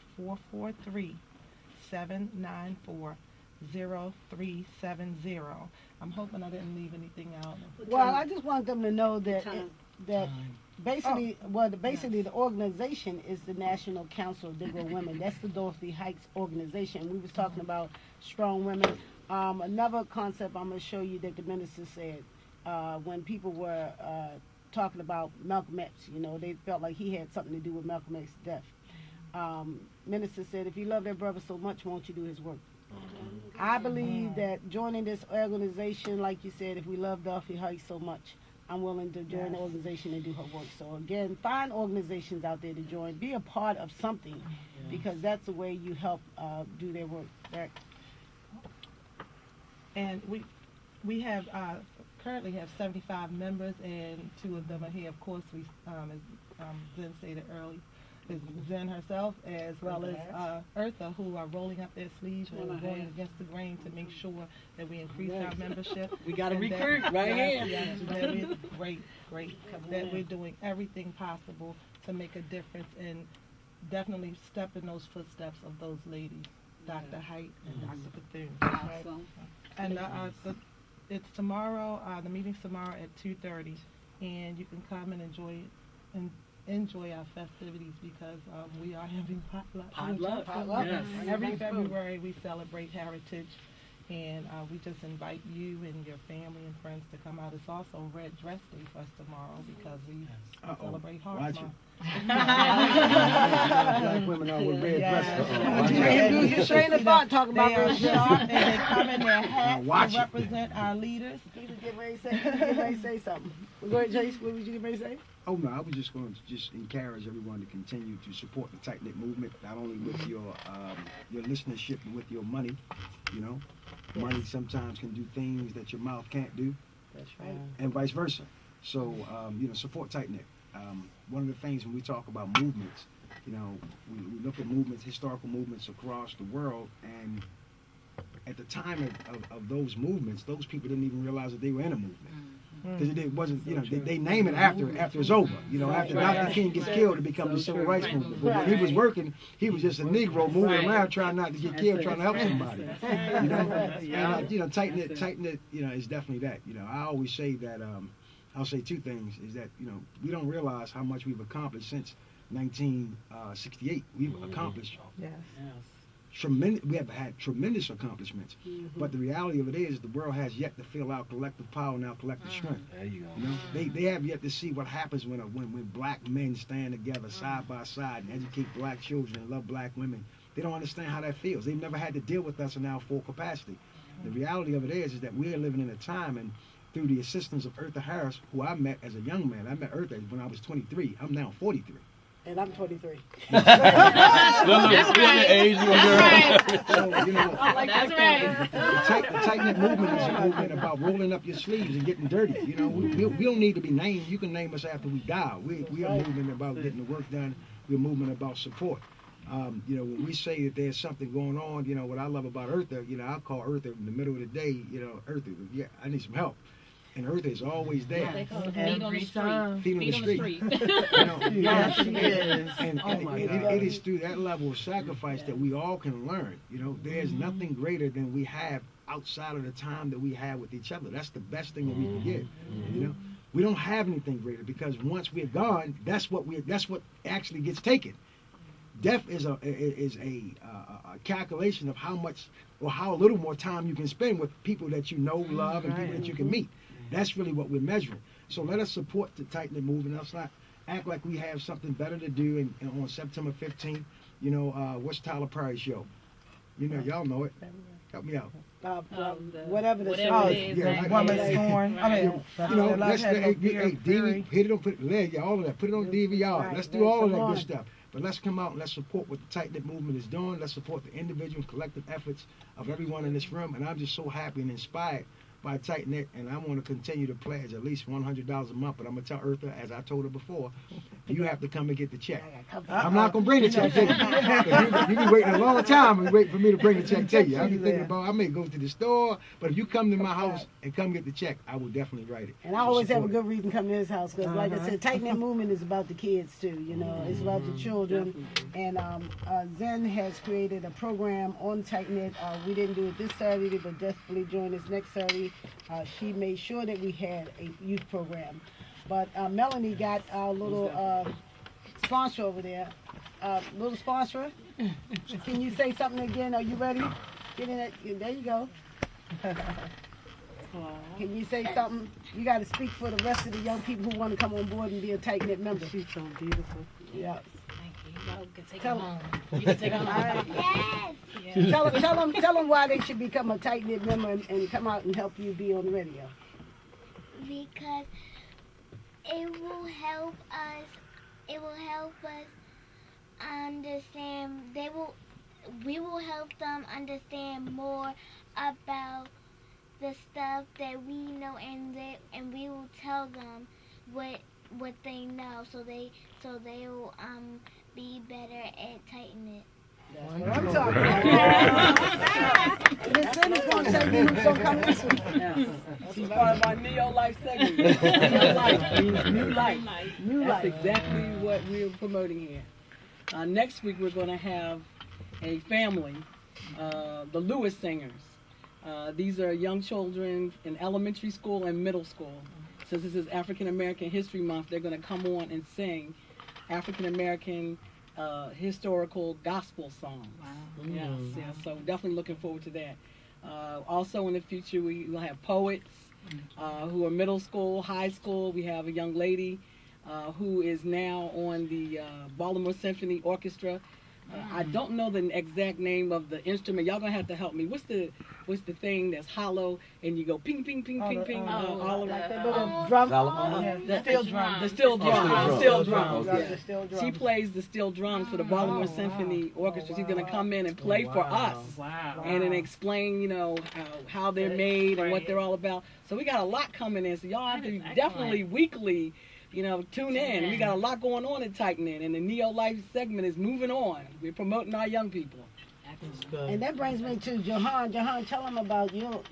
443-794-0370. I'm hoping I didn't leave anything out. Well, I just want them to know that basically, the organization is the National Council of Negro Women. That's the Dorothy Heights organization. We was talking about strong women. Another concept I'm going to show you that the minister said when people were talking about Malcolm X, you know, they felt like he had something to do with Malcolm X's death. Minister said, if you love their brother so much, won't you do his work? I believe that joining this organization, like you said, if we love Dorothy Heights so much, I'm willing to join the organization and do her work. So again, find organizations out there to join. Be a part of something, because that's the way you help do their work. Right? And we have currently have 75 members, and 2 of them are here. Of course, we as Zen stated early, is Zen herself, as well as Eartha, who are rolling up their sleeves and going against the grain to make sure that we increase our membership. We got to And recruit that, right yes, here. yes, that we're great. That we're doing everything possible to make a difference and definitely step in those footsteps of those ladies, Dr. Height and Dr. Bethune. Awesome. And it's tomorrow. The meeting's tomorrow at 2:30, and you can come and enjoy our festivities, because we are having potluck. Yes. Every February we celebrate heritage, and we just invite you and your family and friends to come out. It's also Red Dress Day for us tomorrow, because we celebrate Heart Watch Month. Black women are with red dresses. Lose your train of thought talking about They are red sharp, and they come in their hats Watch to it. represent our leaders. You was getting ready to say something. Go ahead, Jace. What was you getting ready to say? Oh no, I was just going to encourage everyone to continue to support the tight knit movement, not only with your listenership, but with your money. You know, money sometimes can do things that your mouth can't do, That's right. and vice versa. So support tight knit. One of the things when we talk about movements, we look at movements, historical movements across the world, and at the time of those movements, those people didn't even realize that they were in a movement. Because it wasn't, they name it after it's over. After Dr. King gets killed, it becomes the Civil Rights Movement. But when he was working, he was just a Negro moving around, trying not to get killed, trying to help somebody. And tight knit, is definitely that. I always say that. I'll say 2 things: is that we don't realize how much we've accomplished since 1968. We've accomplished tremendous. We have had tremendous accomplishments, but the reality of it is the world has yet to feel our collective power and our collective strength. There you go. They have yet to see what happens when black men stand together side by side and educate black children and love black women. They don't understand how that feels. They've never had to deal with us in our full capacity. The reality of it is that we're living in a time, and through the assistance of Eartha Harris, who I met as a young man. I met Eartha when I was 23. I'm now 43. And I'm 23. That's right. So, That's right. the tight-knit movement is a movement about rolling up your sleeves and getting dirty. We don't need to be named. You can name us after we die. We are moving about getting the work done. We're moving about support. When we say that there's something going on, what I love about Eartha, I'll call Eartha in the middle of the day, Eartha, I need some help. And Eartha is always there. They call it feet on the street. Feet on the street. Yes, she is. And it is through that level of sacrifice that we all can learn. There's nothing greater than we have outside of the time that we have with each other. That's the best thing that we can get. We don't have anything greater, because once we're gone, that's what actually gets taken. Death is a calculation of how much or how little more time you can spend with people that you know, love, and people that you can meet. That's really what we're measuring. So let us support the tight-knit movement. Let's not act like we have something better to do. And on September 15th, what's Tyler Perry's show? Y'all know it. Help me out. Whatever the whatever show it is. is, Yeah, right. Woman Hey, scorn. I mean, You know, love let's has no fear, hey, fury. DV, hit it on, put leg, yeah, all of that. Put it on DVR. Right, Let's right, do all of come that on. good stuff. But let's come out and let's support what the Tight Knit Movement is doing. Let's support the individual and collective efforts of everyone in this room. And I'm just so happy and inspired by Tight Knit. And I want to continue to pledge at least $100 a month. But I'm going to tell Eartha, as I told her before, you have to come and get the check. I'm not going to bring the check to you. You've been waiting a long time and waiting for me to bring the check to you. I've been thinking about, I may go to the store, but if you come to my house and come get the check, I will definitely write it. And I always have a Support good reason to come to his house because, like I said, Tight Knit Movement is about the kids too. You know, it's about the children. And Zen has created a program on Tight Knit. We didn't do it this Saturday, but definitely join us next Saturday. She made sure that we had a youth program. But Melanie got our little sponsor over there. Little sponsor. Can you say something again? Are you ready? Get in it. There you go. Can you say something? You got to speak for the rest of the young people who want to come on board and be a Tight Knit member. She's so beautiful. Yeah. Thank you. Y'all can take Tell it home. You can take it home. All right. Yes. Yeah. Tell them why they should become a Tight Knit member and come out and help you be on the radio. Because it will help us. It will help us understand. We will help them understand more about the stuff that we know, and we will tell them what they know, so they will be better at tightening it. That's what I'm talking about. Miss Lynn is going to tell you who's going to come this week. Yeah. She's part of our Neo Life segment. Neo Life means new life. New That's life. exactly what we're promoting here. Next week we're going to have a family, the Lewis Singers. These are young children in elementary school and middle school. Since this is African American History Month, they're going to come on and sing African American historical gospel songs. Wow. Yes. So definitely looking forward to that. Also in the future we will have poets who are middle school, high school. We have a young lady who is now on the Baltimore Symphony Orchestra. I don't know the exact name of the instrument. Y'all gonna have to help me. What's the thing that's hollow and you go ping ping ping ping ping all of Like that? that little drum. The Steel drum. The steel drums. The steel drums. Yeah, Yeah. the steel drums. She plays the steel drums for the Baltimore Symphony Orchestra. She's gonna come in and play for us Wow. and then explain, you know, how they're made and what Right. they're all about. So we got a lot coming in. So y'all have That to is excellent. definitely weekly, you know, tune in. We got a lot going on at Tighten It, and the Neo Life segment is moving on. We're promoting our young people. And that brings me to Jahan. Jahan, tell them about your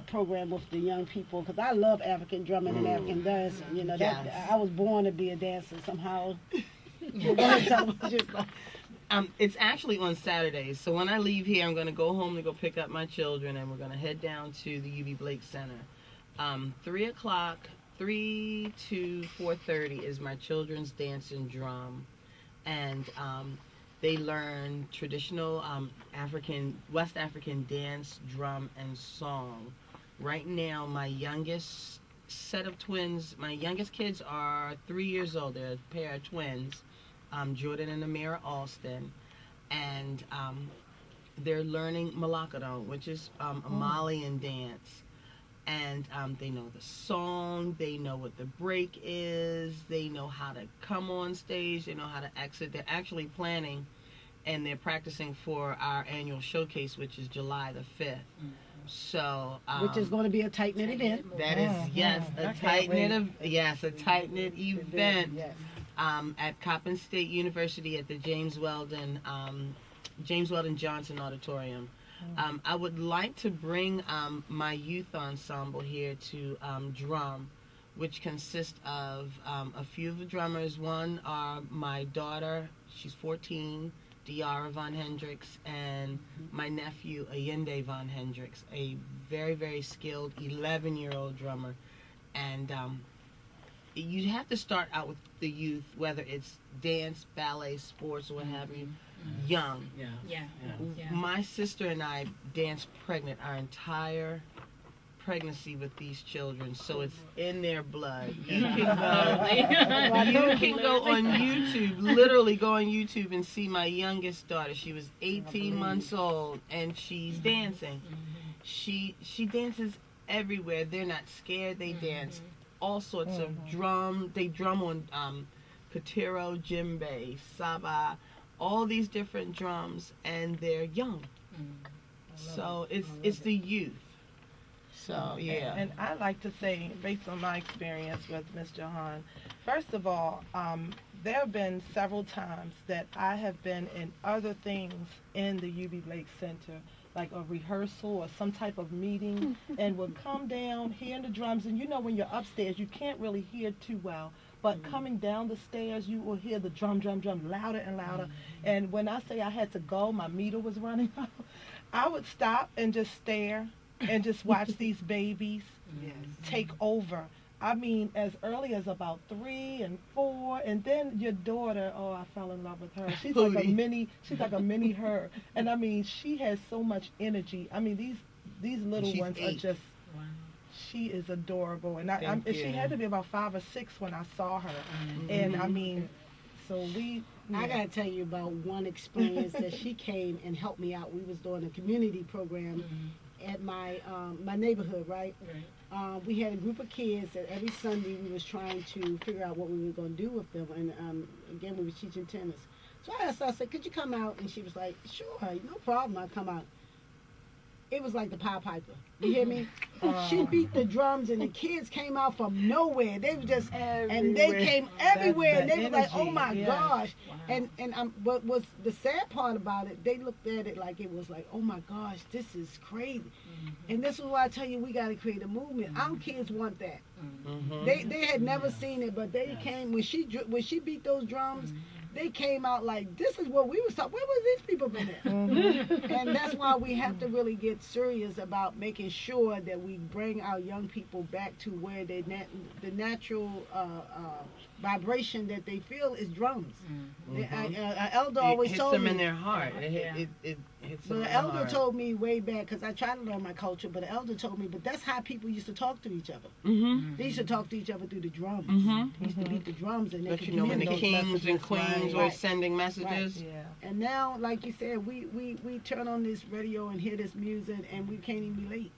program with the young people, because I love African drumming and African dancing. You know, that Yes. I was born to be a dancer somehow. Go ahead, tell them about It's actually on Saturdays. So when I leave here, I'm going to go home to go pick up my children, and we're going to head down to the UB Blake Center. 3 o'clock, 3 to 4:30 is my children's dance and drum. And they learn traditional West African dance, drum, and song. Right now, my youngest set of twins, my youngest kids are 3 years old. They're a pair of twins. Jordan and Amira Alston, and they're learning Malakadon, which is a Malian dance. And they know the song, they know what the break is, they know how to come on stage, they know how to exit. They're actually planning and they're practicing for our annual showcase, which is July the 5th. So, which is going to be a tight knit event. that is, yes, a tight knit event. Yes. At Coppin State University at the James Weldon Johnson Auditorium. I would like to bring my youth ensemble here to drum, which consists of a few of the drummers. One are my daughter, she's 14, Diara Von Hendricks, and my nephew, Allende Von Hendricks, a very, very skilled 11-year-old drummer. And you have to start out with the youth, whether it's dance, ballet, sports, or what have you, young. Yeah. My sister and I danced pregnant our entire pregnancy with these children, so it's in their blood. You can go on YouTube, literally go on YouTube and see my youngest daughter. She was 18 months old, and she's dancing. She dances everywhere. They're not scared. They dance all sorts of drum. They drum on patero, djembe, saba, all these different drums, and they're young. So it's the youth. So yeah. And I like to say, based on my experience with Miss Johan, first of all, there have been several times that I have been in other things in the UB Lake Center, like a rehearsal or some type of meeting, and would come down, hearing the drums, and you know when you're upstairs, you can't really hear too well. But coming down the stairs, you will hear the drum, drum, drum, louder and louder. And when I say I had to go, my meter was running out, I would stop and just stare and just watch these babies take over. I mean, as early as about 3 and 4, and then your daughter, oh, I fell in love with her. She's like a mini her. And I mean, she has so much energy. I mean, these little ones 8. are just, she is adorable. And she had to be about 5 or 6 when I saw her. And I mean, so I gotta tell you about one experience that she came and helped me out. We was doing a community program at my neighborhood, right? We had a group of kids that every Sunday we was trying to figure out what we were going to do with them, and again we was teaching tennis. So I asked her, I said, could you come out? And she was like, sure, no problem, I'll come out. It was like the Pied Piper. You hear me? She beat the drums, and the kids came out from nowhere. They were just, and they came everywhere, and they were like, "Oh my gosh!" Wow. And what was the sad part about it? They looked at it like it was like, "Oh my gosh, this is crazy." And this is why I tell you, we got to create a movement. Our kids want that. They had never seen it, but they came when she beat those drums. They came out like, this is what we was talking. Where was these people been at? And that's why we have to really get serious about making sure that we bring our young people back to where the natural vibration that they feel is drums. An elder always told me. It hits them in their heart. It hits them in the their elder heart. told me way back, because I try to learn my culture, but the elder told me, but that's how people used to talk to each other. They used to talk to each other through the drums. They used to beat the drums, and they But could you know, when the communicate. kings and queens were sending messages. And now, like you said, we turn on this radio and hear this music, and we can't even relate.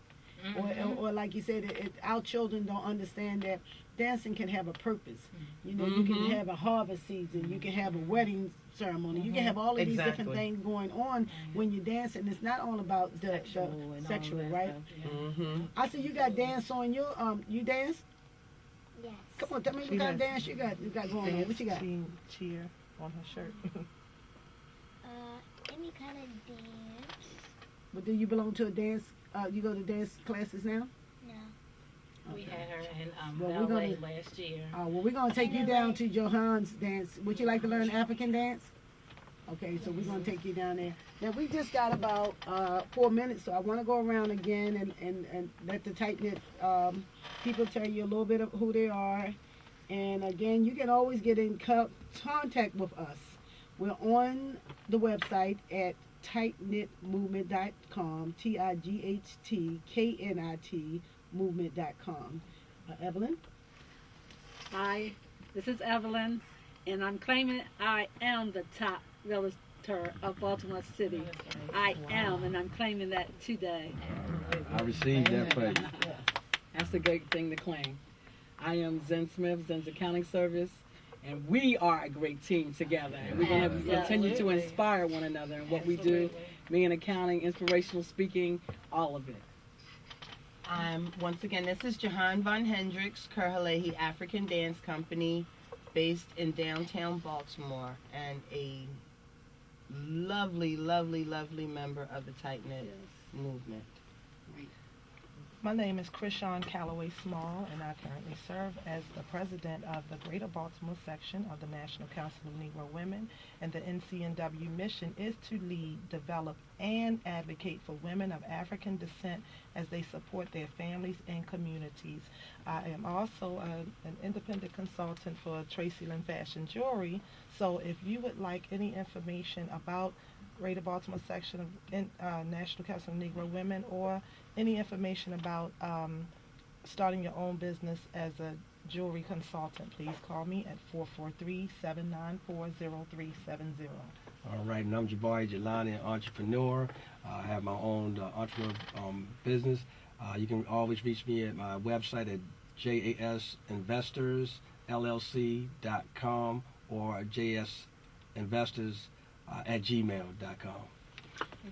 Or like you said, our children don't understand that dancing can have a purpose. You know, you can have a harvest season, you can have a wedding ceremony, you can have all of these different things going on when you're dancing. It's not all about the sexual, right? I see you got dance on your you dance? Yes. Come on, tell me what kind of dance you got going on. What you got? Cheer on her shirt. Any kind of dance. But do you belong to a dance? You go to dance classes now? No. We had her in Well, ballet last year. Well, we're going to take you down to Johan's dance. Would you like to learn African dance? Okay, so we're going to take you down there. Now, we just got about 4 minutes, so I want to go around again and let the tight-knit people tell you a little bit of who they are. And, again, you can always get in contact with us. We're on the website at tightknitmovement.com, TIGHTKNIT movement.com. Evelyn? Hi, this is Evelyn, and I'm claiming I am the top realtor of Baltimore City. I am, and I'm claiming that today. I received that for you. That's a great thing to claim. I am Zen Smith, Zen's Accounting Service, and we are a great team together. And we're going to continue to inspire one another in what we do. Me in accounting, inspirational speaking, all of it. Once again, this is Jahan Von Hendricks, Kerhalehi African Dance Company, based in downtown Baltimore, and a lovely, lovely, lovely member of the Tight Knit movement. My name is Krishan Calloway Small, and I currently serve as the president of the Greater Baltimore section of the National Council of Negro Women, and the NCNW mission is to lead, develop, and advocate for women of African descent as they support their families and communities. I am also an independent consultant for Tracy Lynn Fashion Jewelry, so if you would like any information about Greater Baltimore section of National Council of Negro Women, or any information about starting your own business as a jewelry consultant, please call me at 443-794-0370. All right, and I'm Jabari Jelani, an entrepreneur. I have my own entrepreneur business. You can always reach me at my website at jasinvestorsllc.com or jsinvestors@gmail.com.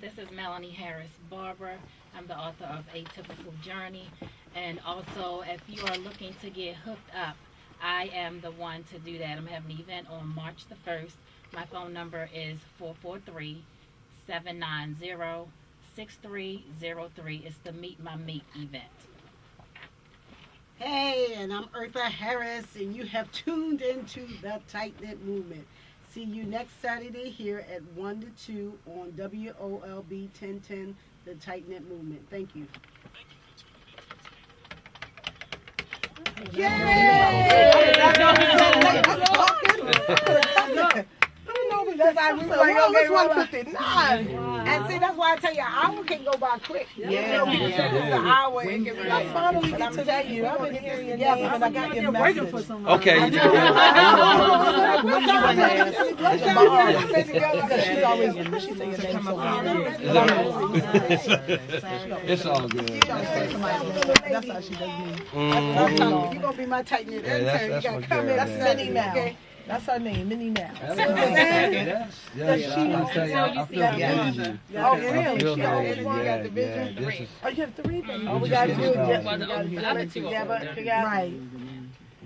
This is Melanie Harris Barbara. I'm the author of Atypical Journey. And also, if you are looking to get hooked up, I am the one to do that. I'm having an event on March the 1st. My phone number is 443-790-6303. It's the Meet My Meet event. Hey, and I'm Eartha Harris, and you have tuned into the Tight Knit Movement. See you next Saturday here at 1 to 2 on WOLB 1010, the Tight Knit Movement. Thank you. Yay! That's how we were like, okay, it's 1:59. And see, that's why I tell you, an hour can go by quick. Yeah. We can say it's an hour. It can be I like, finally but get I'm to telling you. I've been hearing your name and I got your waiting for message. someone. Okay. Because she's always, she said your name so weird. It's all good. That's how she does me. You're going to be my tight knit Yeah, intern. You that's got to my come girl, in. man. That's Minnie now. Okay. That's her name, Minnie now. Yes, I tell you, I feel the energy. Oh, I really? feel She the always energy. wanted Yeah, the vision. yeah. This is, Oh, you have 3 babies. All we got to do is Well, just the other two are older. together. Right.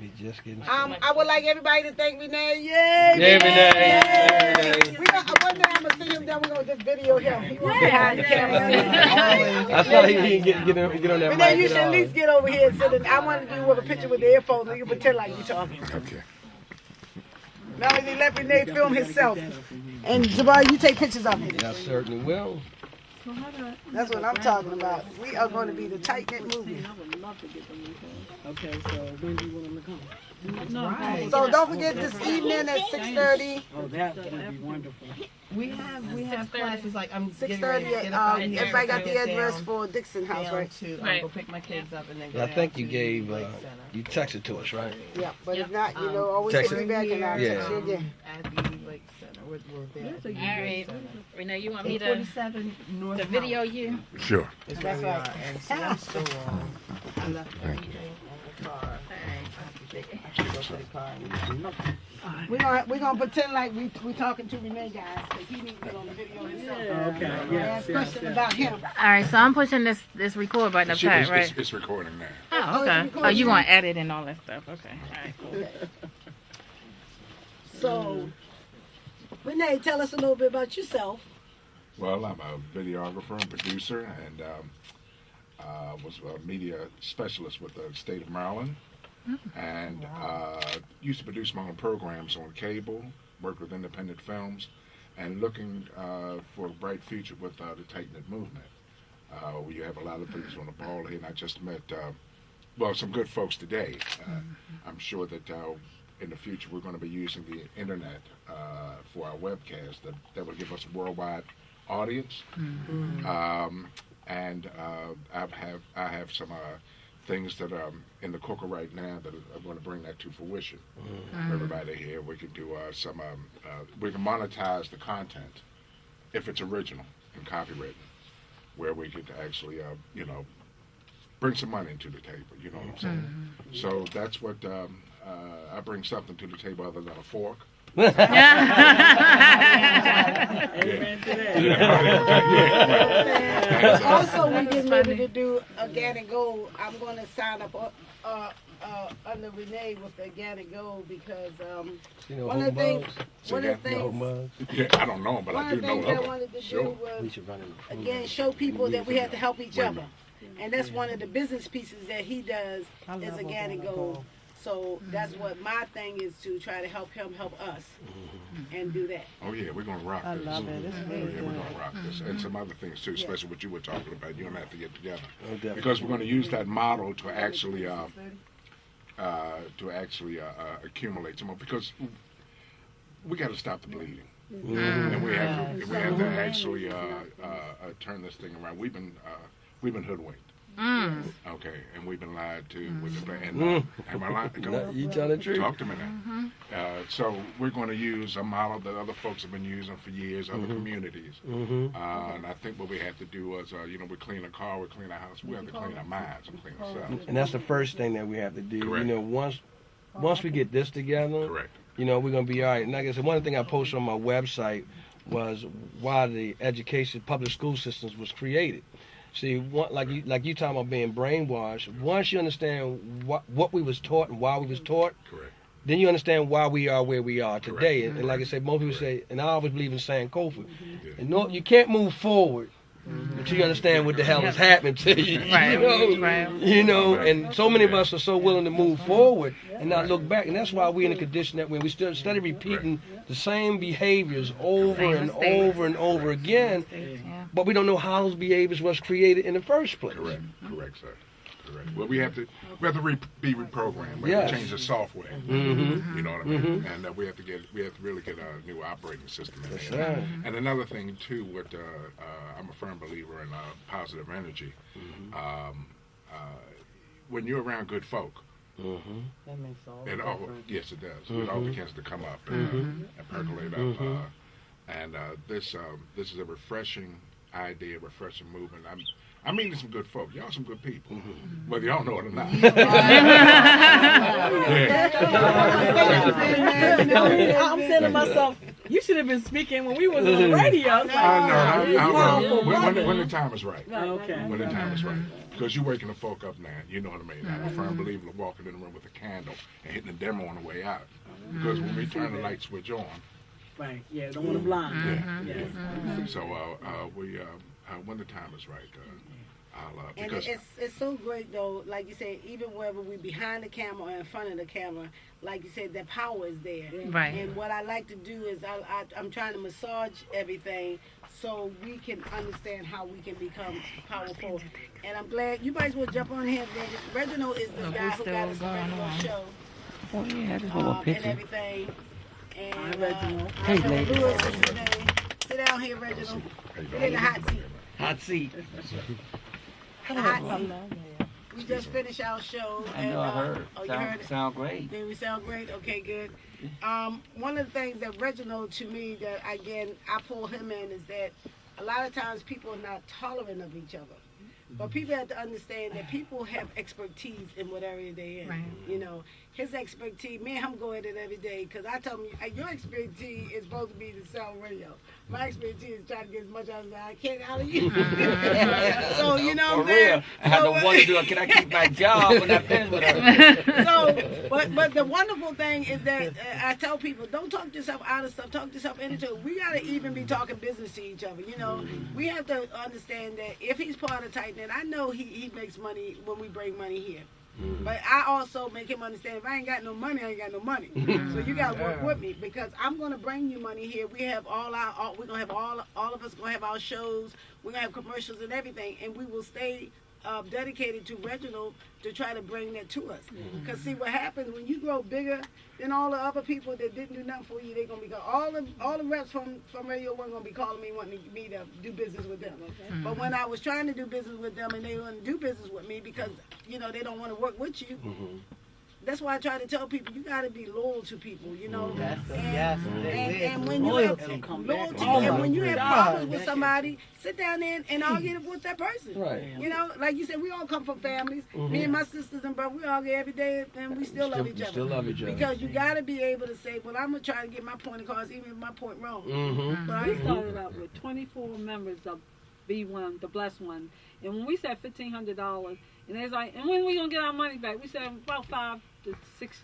we just getting I started. would like everybody to thank Renee. Yay! Yay, Renee! We got, one day I'm going to see him, then we're going to just video him. He won't be behind the camera. I saw he didn't get on that Renee, you mic should at at all. least get over here and sit in. I want to do with a picture with the earphones so you can pretend like you're talking. Okay. Melanie, let Renee film himself. And Jabari, you take pictures of him. I certainly will. That's what I'm talking about. We are going to be the tight knit movement. I would love to get them to come. Okay, so when do you want them to come? Right. So don't forget this evening at 6:30. Oh, that would be wonderful. We have classes like I'm 6:30. Everybody got the address for Dixon House, down right? to Right. go pick my kids up and then go I down think you to gave, Lake Center. you texted to us, right? Yeah, but if not, you know, always Text hit me it. back and I'll Yeah. text you again. At the Lake Center. We're there. at the All Lake right. Center. Renee, you want me to 47 North the video you? Sure. Is That's where we right. are. And so I'm still on. I left Thank everything in the car. I should go to the car. We're gonna pretend like we talking to Renee, guys, because he needs to get on the video himself. Okay, I yes, ask questions about him. All right, so I'm pushing this record button up top, right? It's recording now. Oh, okay. Oh, you want to edit and all that stuff? Okay. All right. Cool. So, Renee, tell us a little bit about yourself. Well, I'm a videographer and producer, and was a media specialist with the state of Maryland, and used to produce my own programs on cable, worked with independent films, and looking for a bright future with the Tight Knit Movement. We have a lot of things on the ball here, and I just met, some good folks today. I'm sure that in the future we're going to be using the internet for our webcast. That will give us a worldwide audience. And I have some things that are in the cooker right now that are going to bring that to fruition. Everybody here, we can do we can monetize the content if it's original and copywritten, where we could actually, bring some money to the table. You know what I'm saying? So that's what I bring something to the table other than a fork. Amen to that. Also, we're getting ready to do Organic Gold. I'm going to sign up under Renee with the Organic Gold because one of the things, Yeah, I don't know, but one I of do the know things of I it. wanted to Sure. do was again show people that we have to help each other, and that's one of the business pieces that he does is Organic Gold. So that's what my thing is, to try to help him help us and do that. Oh yeah, we're gonna rock I this. love it. It's really Yeah, we're good. gonna rock this, and some other things too, especially what you were talking about. You and I have to get together definitely. because we're going to use that model to actually accumulate some more. Because we got to stop the bleeding. And we have to actually turn this thing around. We've been hoodwinked. Okay, and we've been lied to with the plan. Am I lying? Come on. You tell the truth. Talk to me now. So we're going to use a model that other folks have been using for years, other communities. And I think what we have to do is, we clean a car, we clean a house. We have to clean our minds and clean ourselves. And that's the first thing that we have to do. Correct. Once we get this together, Correct. we're going to be all right. And like I said, one thing I posted on my website was why the public school systems was created. See, like you talking about being brainwashed. Once you understand what we was taught and why we was taught, Correct. then you understand why we are where we are today. Correct. And like I said, most people say, and I always believe in Sankofa, Yeah. and no, you can't move forward until you understand what the hell is happening to you. And so many of us are so willing to move forward and not look back. And that's why we're in a condition that when we still study repeating the same behaviors over and over and over again, but we don't know how those behaviors was created in the first place. Correct, sir. Correct. Well, we have to be reprogrammed. We have to change the software. You know what I mean? And we have to really get a new operating system in there. And another thing too, I'm a firm believer in positive energy. When you're around good folk, That makes all the and difference. yes, it does. It all begins to come up and percolate up. And this is a refreshing idea, refreshing movement. I'm meeting some good folk. Y'all some good people, whether y'all know it or not. I'm saying to myself, you should have been speaking when we was on the radio. I know. When the time is right. Okay. When the time is right. Because you're waking the folk up now. You know what I mean? I'm a firm believer of walking in the room with a candle and hitting the demo on the way out. Because when we turn the light switch on, Right. Yeah. Don't want to blind. So when the time is right, I'll And because it's so great though, like you said, even whether we behind the camera or in front of the camera, like you said, the power is there. Right. And what I like to do is I'm trying to massage everything so we can understand how we can become powerful. And I'm glad you might as well jump on here. Reginald is the guy who got us the Reginald show. Oh yeah, this And everything. And Hi, Reginald. hey, Lewis is his name. Sit down here, Reginald. Get in the hot seat. hot seat. Hot seat. We just finished our show. I know, I heard. Oh, you heard it? Sound great. Did we sound great? Okay, good. One of the things that Reginald, to me, that again, I pull him in, is that a lot of times people are not tolerant of each other. But people have to understand that people have expertise in what area they're in. Right. You know, his expertise, me and him go at it every day, because I tell him, your expertise is supposed to be to sell radio. My expertise is trying to get as much as I can out of you. So, you know what I'm saying? I have no one to do it. Can I keep my job when I finish with her? So, but the wonderful thing is that I tell people, don't talk yourself out of stuff, talk yourself into it. We got to even be talking business to each other, you know. We have to understand that if he's part of Titan, I know he makes money when we bring money here. But I also make him understand, if I ain't got no money, I ain't got no money. So you got to work with me, because I'm going to bring you money here. We have we're going to have all of us going to have our shows. We're going to have commercials and everything, and we will stay dedicated to Reginald to try to bring that to us. Because see what happens when you grow bigger than all the other people that didn't do nothing for you, they're going to be all the reps from Radio 1 going to be calling me, wanting me to do business with them. But when I was trying to do business with them and they wouldn't do business with me because, you know, they don't want to work with you, that's why I try to tell people, you got to be loyal to people, you know. And when you have loyalty, and when you have problems with somebody, sit down there and argue with that person. Right. You know, like you said, we all come from families. Me and my sisters and brothers, we argue every day, and we still love each other. Still love each other. Because you got to be able to say, well, I'm going to try to get my point across, even if my point wrong. We started out with 24 members of B1, the Blessed One. And when we said $1,500, and they was like, and when we going to get our money back? We said about 5 to 6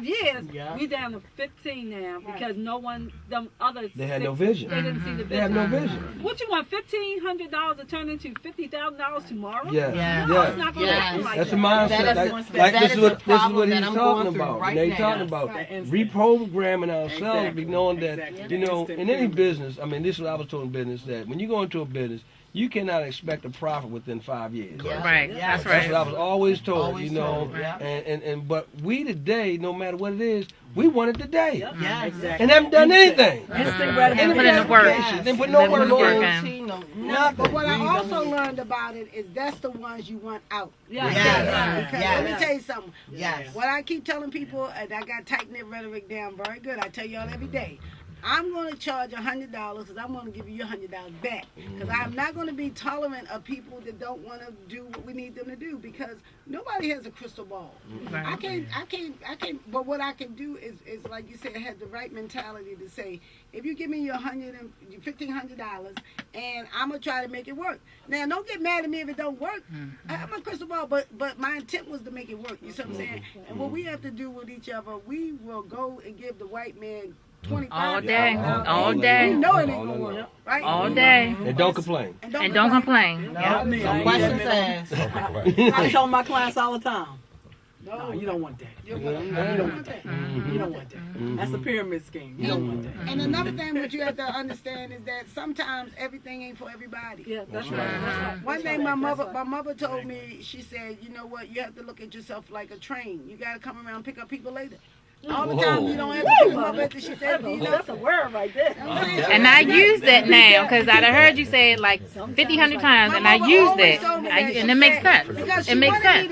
years. Yeah. We down to 15 now because no one, them others. They had no vision. They didn't see the vision. They have no vision. What you want, $1,500 to turn into $50,000 tomorrow? Yeah. No, it's not going to happen like That's that. the mindset. Like this is what he's talking about. Right They're now. talking about reprogramming ourselves, be knowing that, you know, in any business, I mean, this is what I was told in business, that when you go into a business, you cannot expect a profit within 5 years. Yeah. Right. Yeah. That's right. That's what I was always told, Always you know. told, yeah. And but we today, no matter what it is, we want it today. Yeah, Exactly. And haven't done anything. Instant gratification. And put in the work. They put no They work put the work in. in. Nothing. But what I also learned about it is that's the ones you want out. Yeah. Yes. Because Yes. let me tell you something. Yes. What I keep telling people, and I got tight-knit rhetoric down very good, I tell y'all every day, I'm going to charge $100 because I'm going to give you your $100 back. Because I'm not going to be tolerant of people that don't want to do what we need them to do, because nobody has a crystal ball. Right. I can't, but what I can do is like you said, have the right mentality to say, if you give me your $1,500 and I'm going to try to make it work. Now, don't get mad at me if it don't work. I have my crystal ball, but my intent was to make it work. You see what I'm saying? And what we have to do with each other, we will go and give the white man 25 All day. All We day. know it ain't gonna work, right? All day. And don't complain. And Don't complain. Not me. I ain't Questions that asked. I tell my clients all the time. No, No, you don't want that. you You don't want that. You don't want that. That's a pyramid scheme. You don't want that. And another thing what you have to understand is that sometimes everything ain't for everybody. Yeah, that's right. That's right. One thing my mother told me, she said, you know what, you have to look at yourself like a train. You got to come around and pick up people later. All the time you don't have to pick them up after she said, you know. That's a word right there. And I use that now because I done heard you say it like 50, 100 times, and I use that. And it makes sense. Because It makes sense.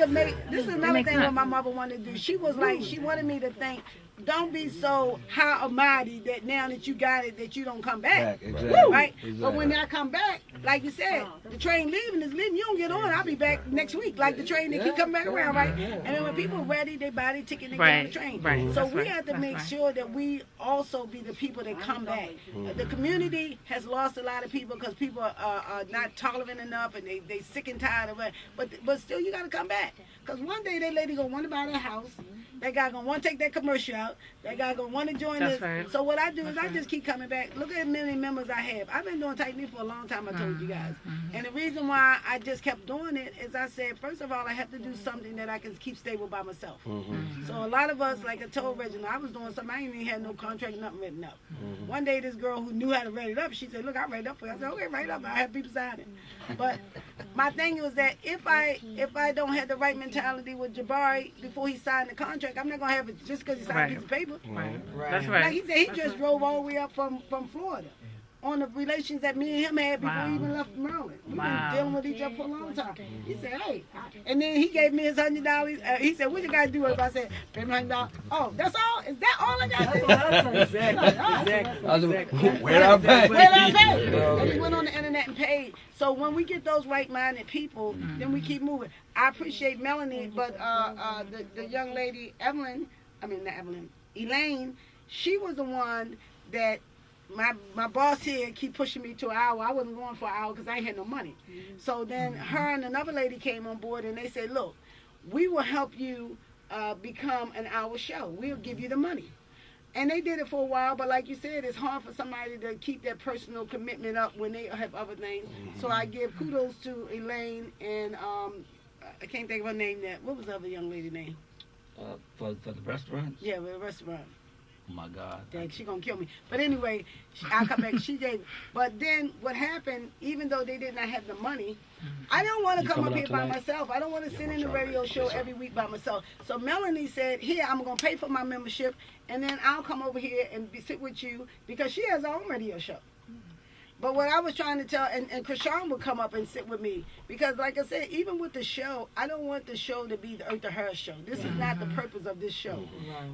This is another makes thing sense. what my mother wanted to do. She was like, she wanted me to think, don't be so high and mighty that now that you got it, that you don't come back. Exactly. Right? Exactly. But when I come back, like you said, the train leaving is leaving. You don't get on. I'll be back next week. Like the train, they keep coming back around, right? And then when people are ready, they buy their ticket and they get on the train. Right. So That's we right. have to That's make right. sure that we also be the people that come back. The community has lost a lot of people because people are not tolerant enough and they sick and tired of it. But still, you got to come back. Because one day that lady going to want to buy that house. That guy going to want to take that commercial out. That guy going to want to join That's this. right. So what I do is I just keep coming back. Look at how many members I have. I've been doing tight knit for a long time, I told you guys. And the reason why I just kept doing it is I said, first of all, I have to do something that I can keep stable by myself. So a lot of us, like I told Reginald, I was doing something, I ain't even had no contract, nothing written up. One day this girl who knew how to write it up, she said, look, I write it up for you. I said, okay, write it up. I have people sign it. But my thing was that if I don't have the right mentality with Jabari before he signed the contract, I'm not going to have it just because he signed a piece of paper. Right. Right. That's Like right. he said, he just drove all the way up from Florida on the relations that me and him had before Wow. he even left Maryland. We've Wow. been dealing with each other for a long time. He said, hey, and then he gave me his $100. He said, what you got to do? If I said, pay me $100. Oh, that's all? Is that all I got to do? Exactly. Where I pay? Where I pay? And he went on the internet and paid. So when we get those right-minded people, then we keep moving. I appreciate Melanie, but the young lady, Elaine, she was the one that my boss here keep pushing me to an hour. I wasn't going for an hour because I ain't had no money. So then her and another lady came on board and they said, look, we will help you become an hour show. We'll give you the money. And they did it for a while, but like you said, it's hard for somebody to keep their personal commitment up when they have other things. So I give kudos to Elaine and I can't think of her name yet. What was the other young lady name? For the restaurant? Yeah, with the restaurant. Oh my God. Dang, she gonna kill me. But anyway, I'll come back. She gave. But then what happened? Even though they did not have the money, I don't want to come up here by myself. I don't want to sit in the radio show every week by myself. So Melanie said, "Here, I'm gonna pay for my membership, and then I'll come over here and sit with you because she has her own radio show." But what I was trying to tell, and Krishan would come up and sit with me because, like I said, even with the show, I don't want the show to be the Eartha Harris show. This is not the purpose of this show.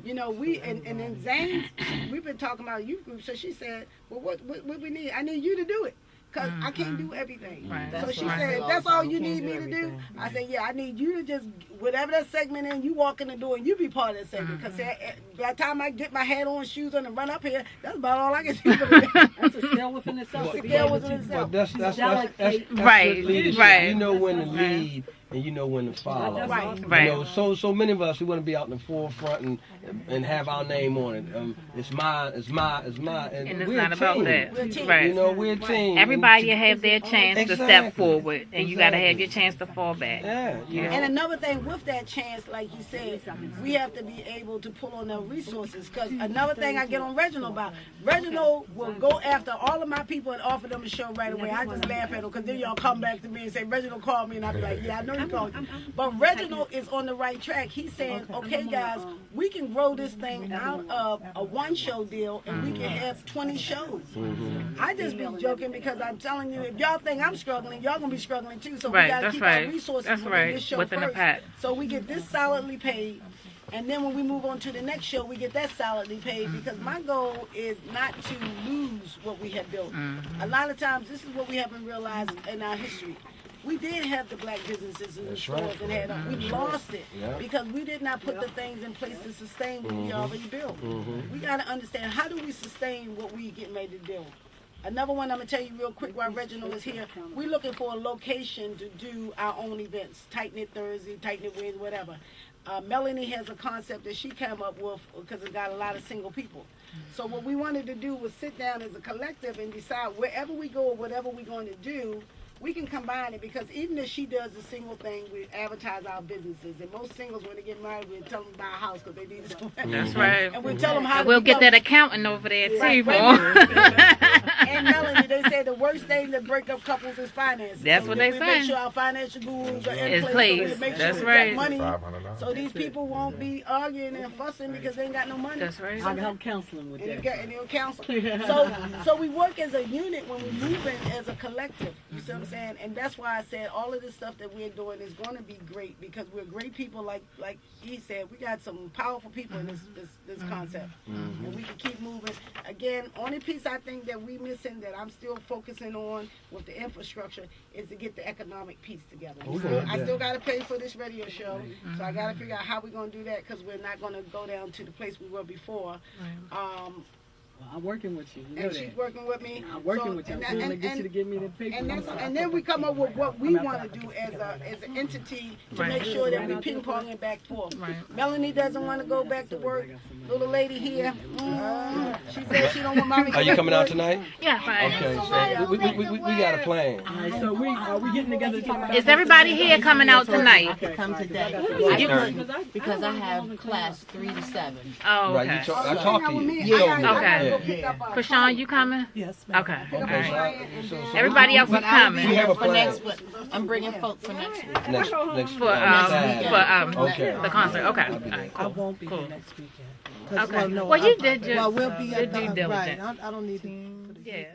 You know, we and then Zane's, we've been talking about a youth group, so she said, well, what we need? I need you to do it. Because I can't do everything. Right. So she right. said, if that's all you need me to do, I said, yeah, I need you to just, whatever that segment is, you walk in the door and you be part of that segment. Because by the time I get my hat on, shoes on, and run up here, that's about all I can do. That's a skill within itself. That's a skill within itself. But that's Right, good leadership. right. You know when to lead and you know when to follow. Right. Right. You know, so many of us we want to be out in the forefront and have our name on it. It's mine. And it's we're not a about team. that. We're a team. Right. You know, we're a team. Everybody will have their chance to step Exactly. forward, and you got to have Exactly. your chance to fall back. Yeah. You know. And another thing with that chance, like you said, we have to be able to pull on the resources. Because another thing I get on Reginald about, Reginald will go after all of my people and offer them a show right away. I just laugh at them because then y'all come back to me and say, Reginald called me, and I'll be like, yeah, I know you called me. But Reginald is on the right track. He's saying, okay, guys, we can grow this thing out of a one-show deal, and we can have 20 shows. I just be joking because I'm telling you, if y'all think I'm struggling, y'all going to be struggling too. So we Right, got to that's keep right. our resources That's within right, this show within the first. pack. So we get this solidly paid, and then when we move on to the next show, we get that solidly paid, because my goal is not to lose what we have built. A lot of times, this is what we haven't realized in our history. We did have the black businesses in the stores and had we lost it because we did not put the things in place to sustain what we already built. We got to understand, how do we sustain what we getting ready to do? Another one I'm going to tell you real quick while Reginald is here. We're looking for a location to do our own events, Tight Knit Thursday, Tight Knit Wednesday, whatever. Melanie has a concept that she came up with because it got a lot of single people. So what we wanted to do was sit down as a collective and decide wherever we go or whatever we're going to do, we can combine it, because even if she does the single thing, we advertise our businesses. And most singles, when they get married, we tell them to buy a house because they need it so bad. That's right. And we tell them how And we'll to get become- that accountant over there too. Right, boy. And Melanie, they say the worst thing that break up couples is finances. That's So what we they make say. sure our financial gurus are in Is place. place. So we make That's sure we right. got money. $500. So these people won't be arguing and fussing because they ain't got no money. That's right. I can help counseling with And that. they'll counsel. So we work as a unit when we move in as a collective. You see what I'm saying? And that's why I said all of this stuff that we're doing is going to be great, because we're great people. Like he said, we got some powerful people in this concept, and we can keep moving. Again, only piece I think that we missing, that I'm still focusing on with the infrastructure, is to get the economic piece together. I still got to pay for this radio show, so I got to figure out how we're going to do that, because we're not going to go down to the place we were before. Well, I'm working with you. You know And that. she's working with me. I'm working So- with you. I'm and- trying to get you to give me the paper. and then we come up with what we want to do as an entity to make sure that we ping pong it back forth. Right. Melanie doesn't want to go back to work. Little lady here, she said she don't want mommy. Are you coming out tonight? Yeah, fine. Okay, so we got a plan. All right, so are we getting together tonight? Is everybody here coming out tonight? I could come today. You couldn't because I have class 3 to 7. Oh, Right, okay. I talked to you. Okay. Yeah. Krishan, you coming? Yes, ma'am. Okay. All Okay, right. so Everybody else is But I'll be coming. We have here a for plan. next week. I'm bringing folk for next week. next For Saturday. Okay. the concert. Okay. I'll be All there. right, I cool. won't be Cool. here next weekend. Okay. Well, you did your Well, we'll be your at due the, right. diligence. I don't need to. Yeah.